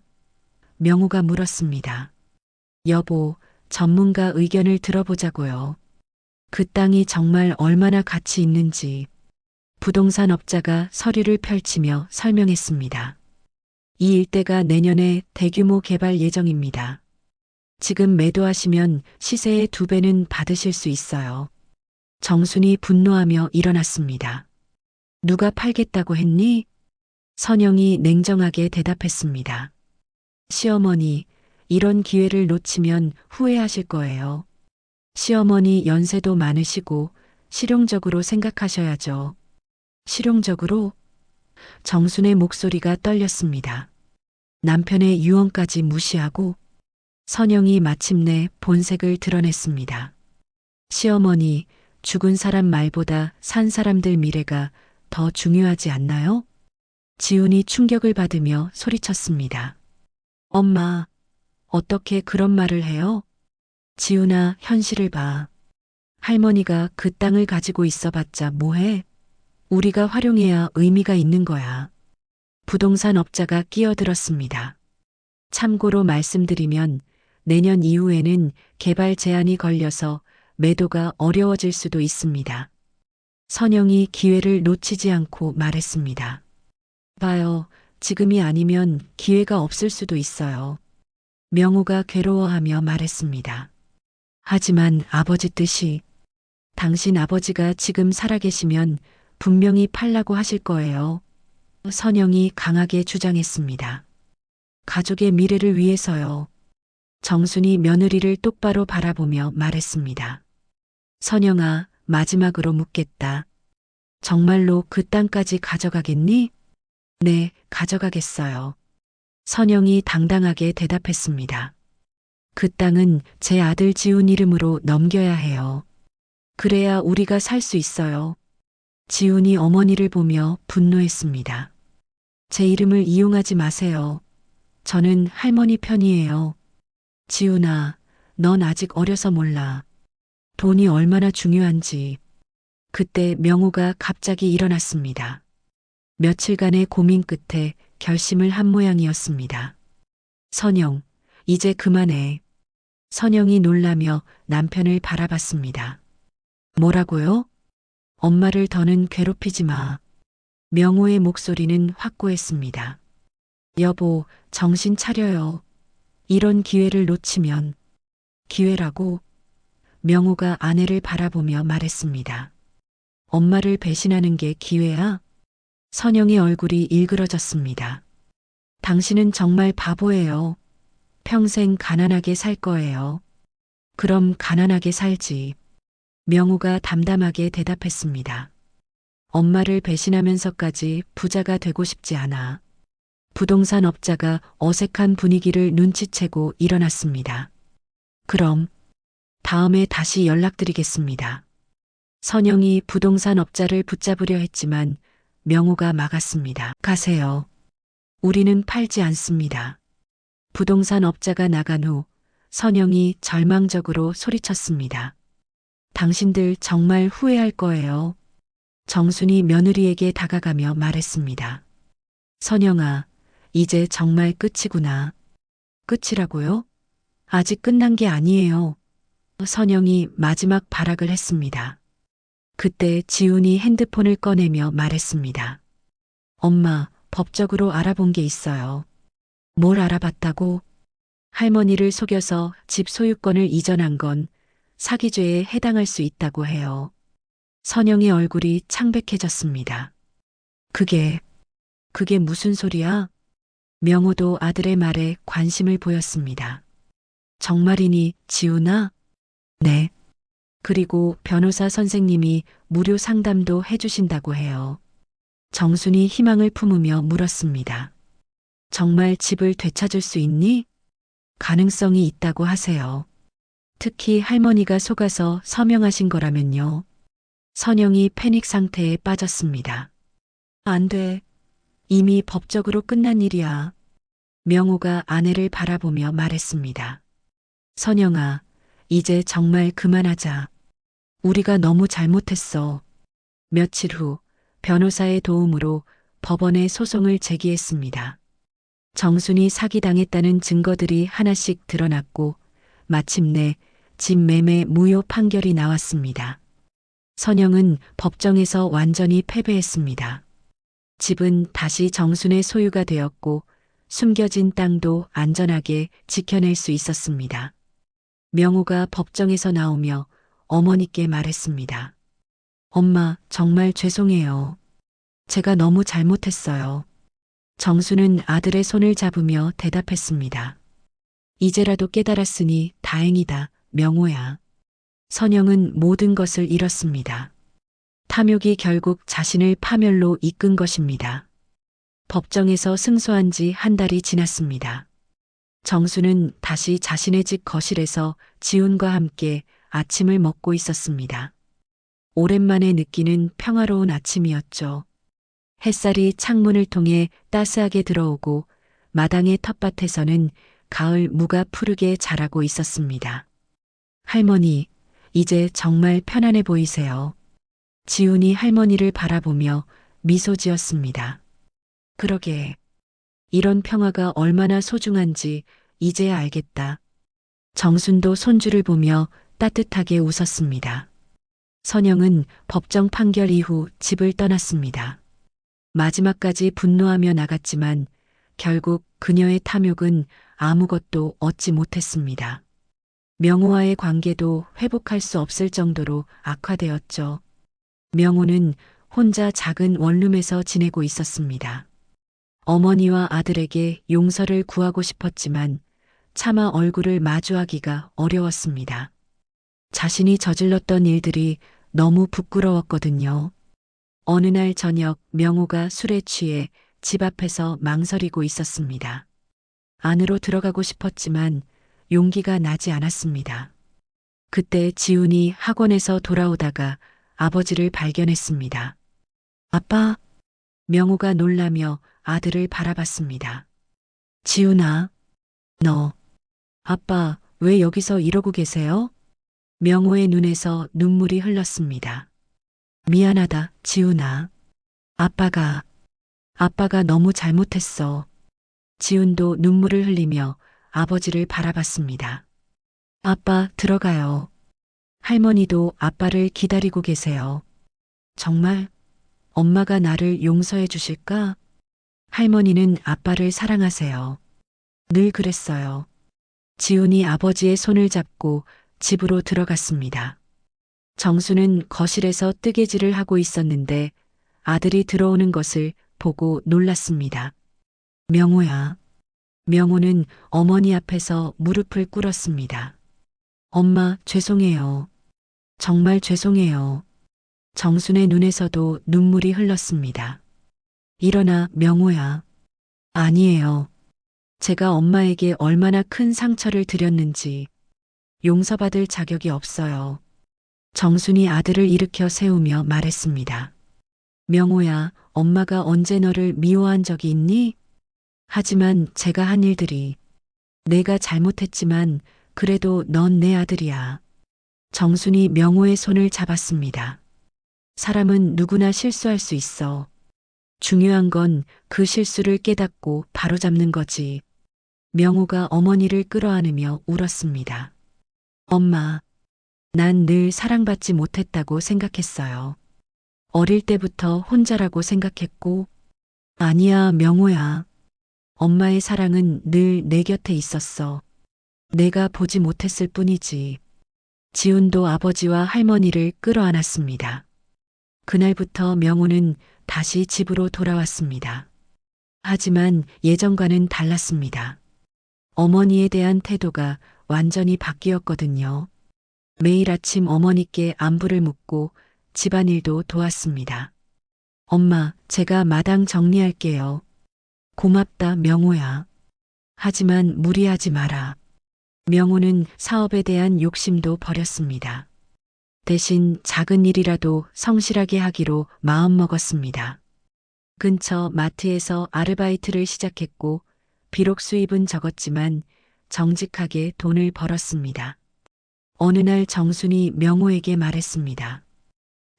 명호가 물었습니다. 여보, 전문가 의견을 들어보자고요. 그 땅이 정말 얼마나 가치 있는지. 부동산 업자가 서류를 펼치며 설명했습니다. 이 일대가 내년에 대규모 개발 예정입니다. 지금 매도하시면 시세의 2배는 받으실 수 있어요. 정순이 분노하며 일어났습니다. 누가 팔겠다고 했니? 선영이 냉정하게 대답했습니다. 시어머니, 이런 기회를 놓치면 후회하실 거예요. 시어머니 연세도 많으시고 실용적으로 생각하셔야죠. 실용적으로? 정순의 목소리가 떨렸습니다. 남편의 유언까지 무시하고 선영이 마침내 본색을 드러냈습니다. 시어머니, 죽은 사람 말보다 산 사람들 미래가 더 중요하지 않나요? 지훈이 충격을 받으며 소리쳤습니다. 엄마, 어떻게 그런 말을 해요? 지훈아, 현실을 봐. 할머니가 그 땅을 가지고 있어봤자 뭐해? 우리가 활용해야 의미가 있는 거야. 부동산 업자가 끼어들었습니다. 참고로 말씀드리면 내년 이후에는 개발 제한이 걸려서 매도가 어려워질 수도 있습니다. 선영이 기회를 놓치지 않고 말했습니다. 봐요, 지금이 아니면 기회가 없을 수도 있어요. 명호가 괴로워하며 말했습니다. 하지만 아버지 뜻이, 당신 아버지가 지금 살아계시면 분명히 팔라고 하실 거예요. 선영이 강하게 주장했습니다. 가족의 미래를 위해서요. 정순이 며느리를 똑바로 바라보며 말했습니다. 선영아, 마지막으로 묻겠다. 정말로 그 땅까지 가져가겠니? 네, 가져가겠어요. 선영이 당당하게 대답했습니다. 그 땅은 제 아들 지훈 이름으로 넘겨야 해요. 그래야 우리가 살 수 있어요. 지훈이 어머니를 보며 분노했습니다. 제 이름을 이용하지 마세요. 저는 할머니 편이에요. 지훈아, 넌 아직 어려서 몰라. 돈이 얼마나 중요한지. 그때 명호가 갑자기 일어났습니다. 며칠간의 고민 끝에 결심을 한 모양이었습니다. 선영, 이제 그만해. 선영이 놀라며 남편을 바라봤습니다. 뭐라고요? 엄마를 더는 괴롭히지 마. 명호의 목소리는 확고했습니다. 여보, 정신 차려요. 이런 기회를 놓치면. 기회라고? 명호가 아내를 바라보며 말했습니다. 엄마를 배신하는 게 기회야? 선영의 얼굴이 일그러졌습니다. 당신은 정말 바보예요. 평생 가난하게 살 거예요. 그럼 가난하게 살지. 명호가 담담하게 대답했습니다. 엄마를 배신하면서까지 부자가 되고 싶지 않아. 부동산 업자가 어색한 분위기를 눈치채고 일어났습니다. 그럼 다음에 다시 연락드리겠습니다. 선영이 부동산 업자를 붙잡으려 했지만 명호가 막았습니다. 가세요. 우리는 팔지 않습니다. 부동산 업자가 나간 후 선영이 절망적으로 소리쳤습니다. 당신들 정말 후회할 거예요. 정순이 며느리에게 다가가며 말했습니다. 선영아, 이제 정말 끝이구나. 끝이라고요? 아직 끝난 게 아니에요. 선영이 마지막 발악을 했습니다. 그때 지훈이 핸드폰을 꺼내며 말했습니다. 엄마, 법적으로 알아본 게 있어요. 뭘 알아봤다고? 할머니를 속여서 집 소유권을 이전한 건 사기죄에 해당할 수 있다고 해요. 선영의 얼굴이 창백해졌습니다. 그게 무슨 소리야? 명호도 아들의 말에 관심을 보였습니다. 정말이니, 지훈아? 네. 그리고 변호사 선생님이 무료 상담도 해주신다고 해요. 정순이 희망을 품으며 물었습니다. 정말 집을 되찾을 수 있니? 가능성이 있다고 하세요. 특히 할머니가 속아서 서명하신 거라면요. 선영이 패닉 상태에 빠졌습니다. 안 돼. 이미 법적으로 끝난 일이야. 명호가 아내를 바라보며 말했습니다. 선영아, 이제 정말 그만하자. 우리가 너무 잘못했어. 며칠 후 변호사의 도움으로 법원에 소송을 제기했습니다. 정순이 사기당했다는 증거들이 하나씩 드러났고 마침내 집 매매 무효 판결이 나왔습니다. 선영은 법정에서 완전히 패배했습니다. 집은 다시 정순의 소유가 되었고 숨겨진 땅도 안전하게 지켜낼 수 있었습니다. 명호가 법정에서 나오며 어머니께 말했습니다. 엄마, 정말 죄송해요. 제가 너무 잘못했어요. 정수는 아들의 손을 잡으며 대답했습니다. 이제라도 깨달았으니 다행이다, 명호야. 선영은 모든 것을 잃었습니다. 탐욕이 결국 자신을 파멸로 이끈 것입니다. 법정에서 승소한 지 한 달이 지났습니다. 정수는 다시 자신의 집 거실에서 지훈과 함께 아침을 먹고 있었습니다. 오랜만에 느끼는 평화로운 아침이었죠. 햇살이 창문을 통해 따스하게 들어오고 마당의 텃밭에서는 가을 무가 푸르게 자라고 있었습니다. 할머니, 이제 정말 편안해 보이세요. 지훈이 할머니를 바라보며 미소 지었습니다. 그러게. 이런 평화가 얼마나 소중한지 이제야 알겠다. 정순도 손주를 보며 따뜻하게 웃었습니다. 선영은 법정 판결 이후 집을 떠났습니다. 마지막까지 분노하며 나갔지만 결국 그녀의 탐욕은 아무것도 얻지 못했습니다. 명호와의 관계도 회복할 수 없을 정도로 악화되었죠. 명호는 혼자 작은 원룸에서 지내고 있었습니다. 어머니와 아들에게 용서를 구하고 싶었지만 차마 얼굴을 마주하기가 어려웠습니다. 자신이 저질렀던 일들이 너무 부끄러웠거든요. 어느 날 저녁 명호가 술에 취해 집 앞에서 망설이고 있었습니다. 안으로 들어가고 싶었지만 용기가 나지 않았습니다. 그때 지훈이 학원에서 돌아오다가 아버지를 발견했습니다. 아빠, 명호가 놀라며 아들을 바라봤습니다. 지훈아, 너, 아빠 왜 여기서 이러고 계세요? 명호의 눈에서 눈물이 흘렀습니다. 미안하다, 지훈아. 아빠가 너무 잘못했어. 지훈도 눈물을 흘리며 아버지를 바라봤습니다. 아빠, 들어가요. 할머니도 아빠를 기다리고 계세요. 정말 엄마가 나를 용서해 주실까? 할머니는 아빠를 사랑하세요. 늘 그랬어요. 지훈이 아버지의 손을 잡고 집으로 들어갔습니다. 정수는 거실에서 뜨개질을 하고 있었는데 아들이 들어오는 것을 보고 놀랐습니다. 명호야. 명호는 어머니 앞에서 무릎을 꿇었습니다. 엄마, 죄송해요. 정말 죄송해요. 정순의 눈에서도 눈물이 흘렀습니다. 일어나, 명호야. 아니에요. 제가 엄마에게 얼마나 큰 상처를 드렸는지 용서받을 자격이 없어요. 정순이 아들을 일으켜 세우며 말했습니다. 명호야, 엄마가 언제 너를 미워한 적이 있니? 하지만 제가 한 일들이 내가 잘못했지만 그래도 넌 내 아들이야. 정순이 명호의 손을 잡았습니다. 사람은 누구나 실수할 수 있어. 중요한 건 그 실수를 깨닫고 바로잡는 거지. 명호가 어머니를 끌어안으며 울었습니다. 엄마, 난 늘 사랑받지 못했다고 생각했어요. 어릴 때부터 혼자라고 생각했고, 아니야, 명호야. 엄마의 사랑은 늘 내 곁에 있었어. 내가 보지 못했을 뿐이지. 지훈도 아버지와 할머니를 끌어안았습니다. 그날부터 명호는 다시 집으로 돌아왔습니다. 하지만 예전과는 달랐습니다. 어머니에 대한 태도가 완전히 바뀌었거든요. 매일 아침 어머니께 안부를 묻고 집안일도 도왔습니다. 엄마, 제가 마당 정리할게요. 고맙다, 명호야. 하지만 무리하지 마라. 명호는 사업에 대한 욕심도 버렸습니다. 대신 작은 일이라도 성실하게 하기로 마음먹었습니다. 근처 마트에서 아르바이트를 시작했고, 비록 수입은 적었지만 정직하게 돈을 벌었습니다. 어느 날 정순이 명호에게 말했습니다.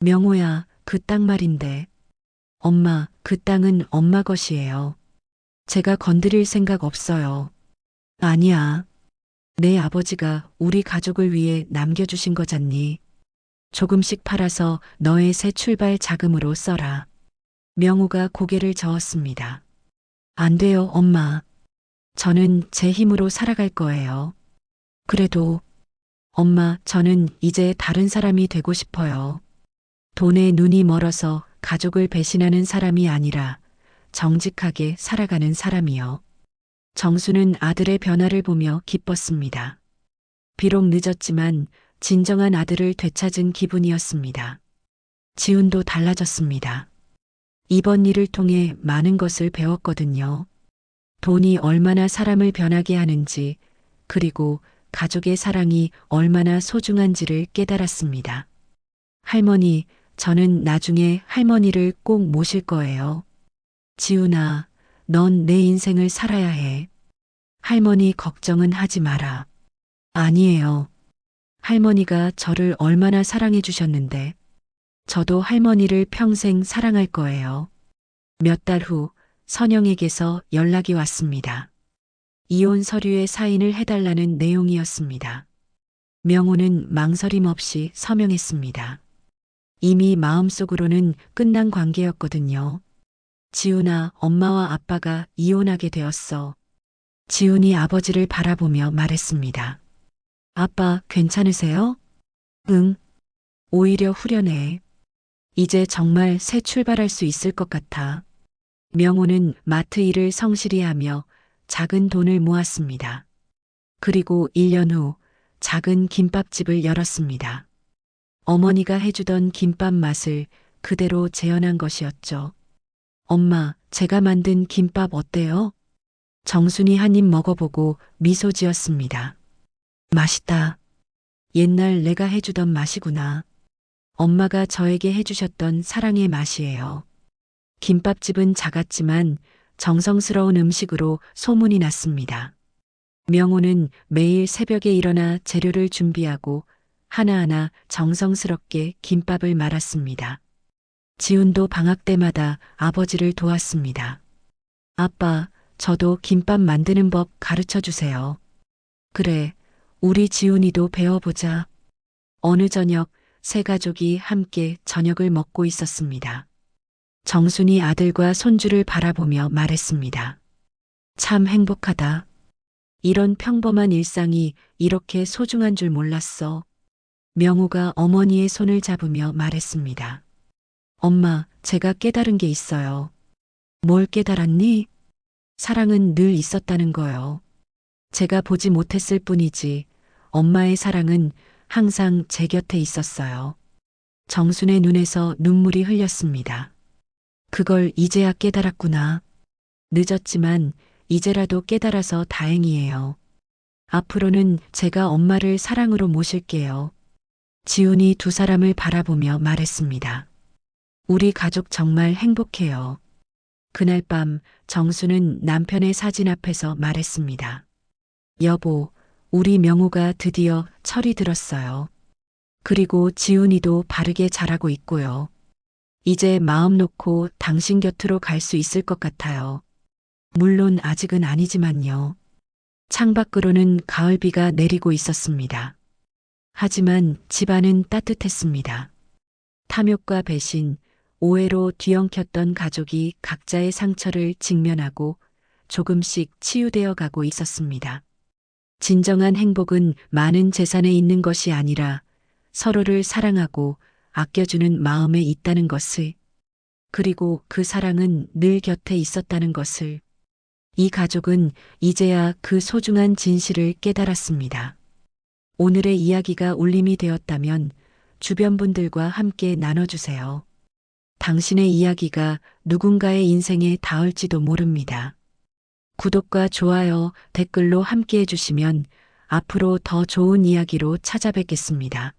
명호야, 그 땅 말인데. 엄마, 그 땅은 엄마 것이에요. 제가 건드릴 생각 없어요. 아니야. 내 아버지가 우리 가족을 위해 남겨주신 거잖니. 조금씩 팔아서 너의 새 출발 자금으로 써라. 명호가 고개를 저었습니다. 안 돼요, 엄마. 저는 제 힘으로 살아갈 거예요. 그래도, 엄마, 저는 이제 다른 사람이 되고 싶어요. 돈에 눈이 멀어서 가족을 배신하는 사람이 아니라 정직하게 살아가는 사람이요. 정수는 아들의 변화를 보며 기뻤습니다. 비록 늦었지만 진정한 아들을 되찾은 기분이었습니다. 지훈도 달라졌습니다. 이번 일을 통해 많은 것을 배웠거든요. 돈이 얼마나 사람을 변하게 하는지, 그리고 가족의 사랑이 얼마나 소중한지를 깨달았습니다. 할머니, 저는 나중에 할머니를 꼭 모실 거예요. 지훈아, 넌 내 인생을 살아야 해. 할머니 걱정은 하지 마라. 아니에요. 할머니가 저를 얼마나 사랑해 주셨는데, 저도 할머니를 평생 사랑할 거예요. 몇 달 후 선영에게서 연락이 왔습니다. 이혼 서류에 사인을 해달라는 내용이었습니다. 명호는 망설임 없이 서명했습니다. 이미 마음속으로는 끝난 관계였거든요. 지훈아, 엄마와 아빠가 이혼하게 되었어. 지훈이 아버지를 바라보며 말했습니다. 아빠, 괜찮으세요? 응. 오히려 후련해. 이제 정말 새 출발할 수 있을 것 같아. 명호는 마트 일을 성실히 하며 작은 돈을 모았습니다. 그리고 1년 후 작은 김밥집을 열었습니다. 어머니가 해주던 김밥 맛을 그대로 재현한 것이었죠. 엄마, 제가 만든 김밥 어때요? 정순이 한 입 먹어보고 미소 지었습니다. 맛있다. 옛날 내가 해주던 맛이구나. 엄마가 저에게 해주셨던 사랑의 맛이에요. 김밥집은 작았지만 정성스러운 음식으로 소문이 났습니다. 명호는 매일 새벽에 일어나 재료를 준비하고 하나하나 정성스럽게 김밥을 말았습니다. 지훈도 방학 때마다 아버지를 도왔습니다. 아빠, 저도 김밥 만드는 법 가르쳐 주세요. 그래, 우리 지훈이도 배워보자. 어느 저녁 세 가족이 함께 저녁을 먹고 있었습니다. 정순이 아들과 손주를 바라보며 말했습니다. 참 행복하다. 이런 평범한 일상이 이렇게 소중한 줄 몰랐어. 명호가 어머니의 손을 잡으며 말했습니다. 엄마, 제가 깨달은 게 있어요. 뭘 깨달았니? 사랑은 늘 있었다는 거요. 제가 보지 못했을 뿐이지 엄마의 사랑은 항상 제 곁에 있었어요. 정순의 눈에서 눈물이 흘렸습니다. 그걸 이제야 깨달았구나. 늦었지만 이제라도 깨달아서 다행이에요. 앞으로는 제가 엄마를 사랑으로 모실게요. 지훈이 두 사람을 바라보며 말했습니다. 우리 가족 정말 행복해요. 그날 밤 정수는 남편의 사진 앞에서 말했습니다. 여보, 우리 명호가 드디어 철이 들었어요. 그리고 지훈이도 바르게 자라고 있고요. 이제 마음 놓고 당신 곁으로 갈 수 있을 것 같아요. 물론 아직은 아니지만요. 창밖으로는 가을비가 내리고 있었습니다. 하지만 집안은 따뜻했습니다. 탐욕과 배신, 오해로 뒤엉켰던 가족이 각자의 상처를 직면하고 조금씩 치유되어 가고 있었습니다. 진정한 행복은 많은 재산에 있는 것이 아니라 서로를 사랑하고 아껴주는 마음에 있다는 것을, 그리고 그 사랑은 늘 곁에 있었다는 것을. 이 가족은 이제야 그 소중한 진실을 깨달았습니다. 오늘의 이야기가 울림이 되었다면 주변 분들과 함께 나눠주세요. 당신의 이야기가 누군가의 인생에 닿을지도 모릅니다. 구독과 좋아요, 댓글로 함께 해주시면 앞으로 더 좋은 이야기로 찾아뵙겠습니다.